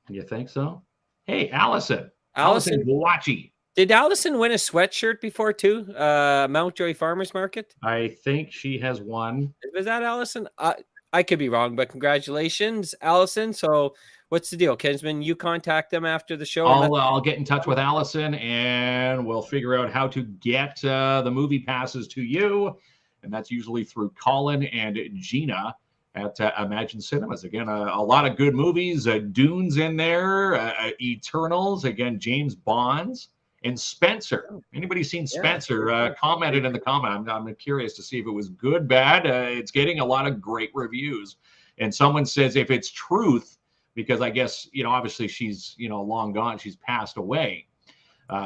You think so? Hey, Allison Gwachi. Did Allison win a sweatshirt before too? Mountjoy Farmers Market? I think she has won. Was that Allison? I could be wrong, but congratulations, Allison. So what's the deal, Kinsman? You contact them after the show? I'll get in touch with Allison and we'll figure out how to get the movie passes to you. And that's usually through Colin and Gina at Imagine Cinemas. Again, a lot of good movies. Dune's in there. Eternals. Again, James Bond's. And Spencer. Anybody seen Spencer? Commented in the comment. I'm curious to see if it was good, bad. It's getting a lot of great reviews. And someone says if it's truth, because I guess, obviously she's, long gone. She's passed away.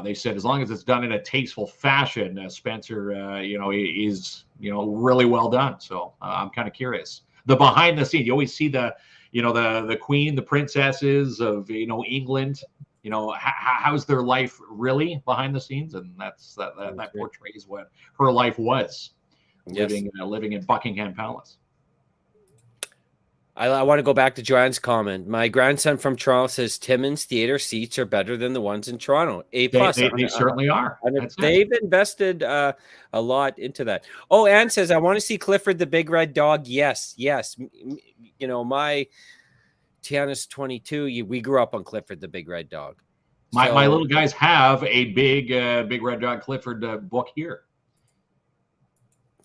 They said as long as it's done in a tasteful fashion, Spencer, is, really well done. So I'm kind of curious. The behind the scenes, you always see the queen, the princesses of, England. How's their life really behind the scenes, and that portrays what her life was, living in Buckingham Palace. I want to go back to Joanne's comment. My grandson from Toronto says Timmins theater seats are better than the ones in Toronto. A+. They certainly are. They've invested a lot into that. Oh, Anne says, I want to see Clifford the Big Red Dog. Yes. My Tiana's 22. We grew up on Clifford the Big Red Dog. My little guys have a big Red Dog Clifford book here.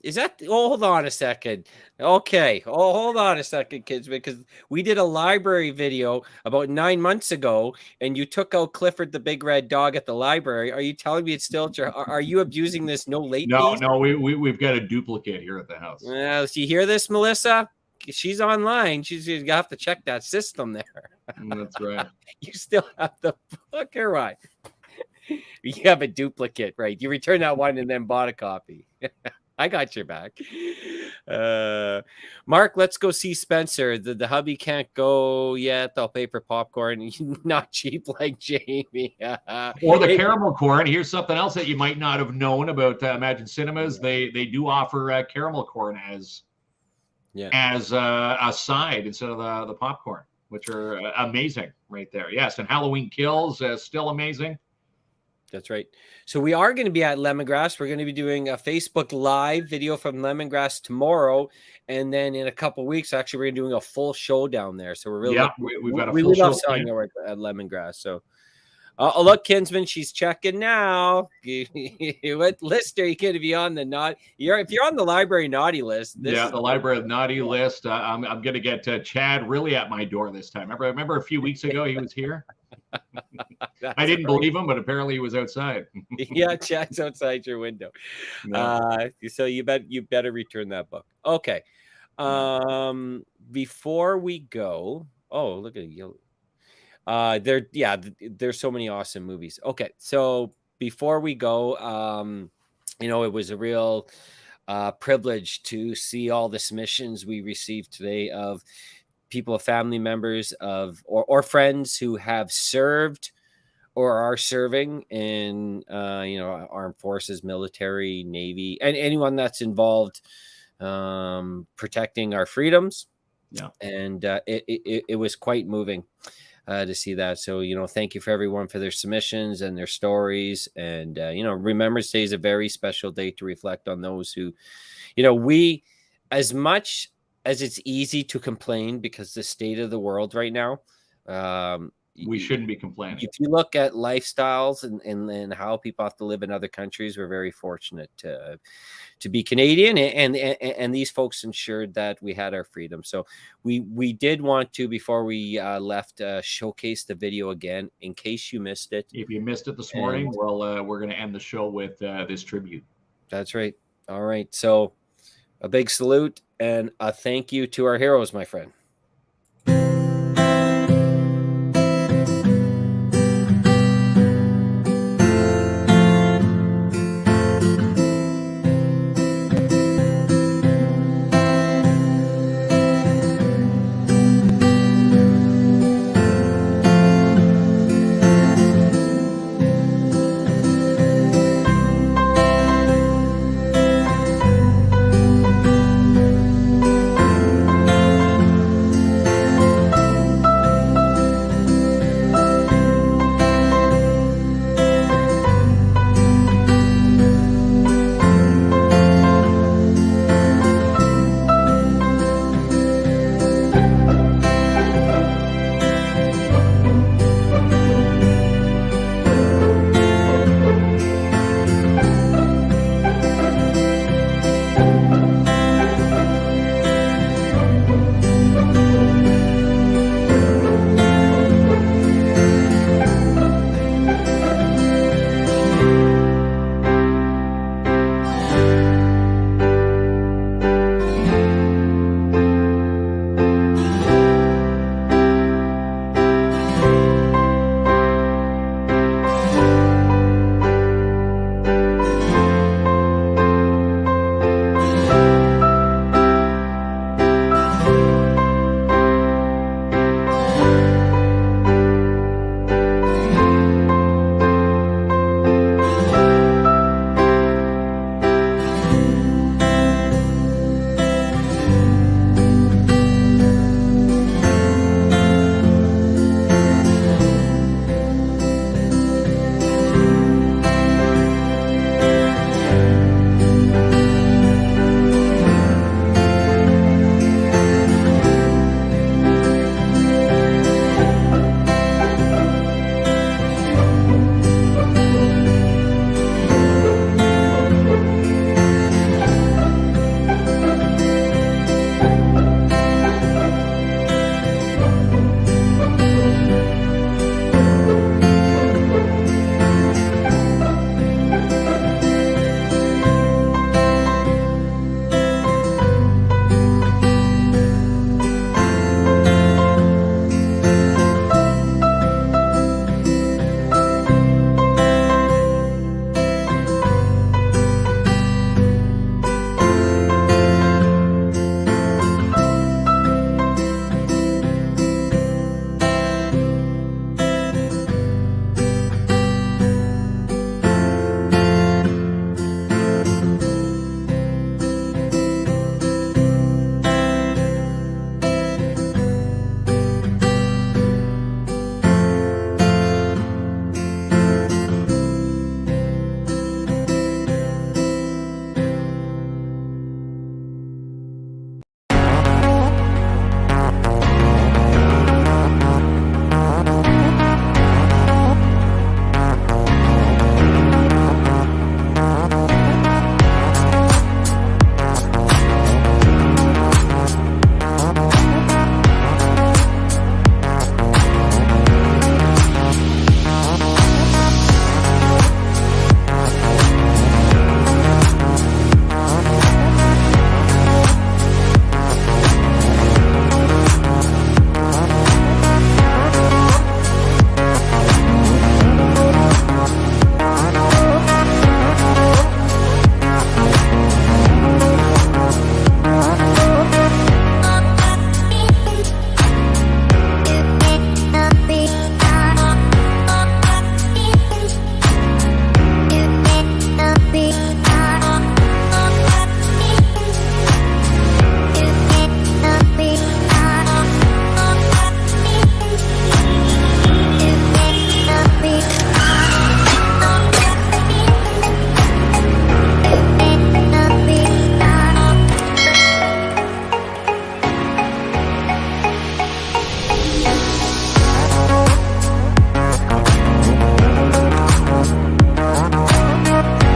Is that? Oh, hold on a second. Okay. Oh, hold on a second, kids, because we did a library video about 9 months ago, and you took out Clifford the Big Red Dog at the library. Are you telling me it's still? Are you abusing this no late? No. We've got a duplicate here at the house. So you hear this, Melissa? She's online. You have to check that system there. That's right. You still have the book, or what? You have a duplicate, right? You returned that one and then bought a copy. I got your back. Mark, let's go see Spencer. The hubby can't go yet. They'll pay for popcorn. Not cheap like Jamie. Or the caramel corn. Here's something else that you might not have known about Imagine Cinemas. They do offer caramel corn as a side instead of the popcorn, which are amazing right there. Yes, and Halloween Kills still amazing. That's right. So we are going to be at Lemongrass. We're going to be doing a Facebook Live video from Lemongrass tomorrow, and then in a couple of weeks, actually, we're doing a full show down there. So we're really we've got a full show selling at Lemongrass. So, look, Kinsman, she's checking now. What list are you going to be on the naughty? If you're on the library naughty list, the library naughty list. I'm going to get Chad really at my door this time. Remember a few weeks ago he was here. I didn't believe him, but apparently he was outside. Yeah, Chad's outside your window. No. So you better return that book. Okay. Before we go, look at you. There's so many awesome movies. Okay, so before we go, it was a real privilege to see all the submissions we received today of people, family members of or friends who have served or are serving in armed forces, military, Navy, and anyone that's involved protecting our freedoms. Yeah, and it was quite moving. to see that. So, thank you for everyone for their submissions and their stories. And, Remembrance Day is a very special day to reflect on those who, we, as much as it's easy to complain because the state of the world right now, we shouldn't be complaining. If you look at lifestyles and how people have to live in other countries, we're very fortunate to be Canadian, and these folks ensured that we had our freedom. So we did want to, before we left, showcase the video again in case you missed it. If you missed it this morning, well, we're going to end the show with this tribute. That's right. All right. So a big salute and a thank you to our heroes, my friend.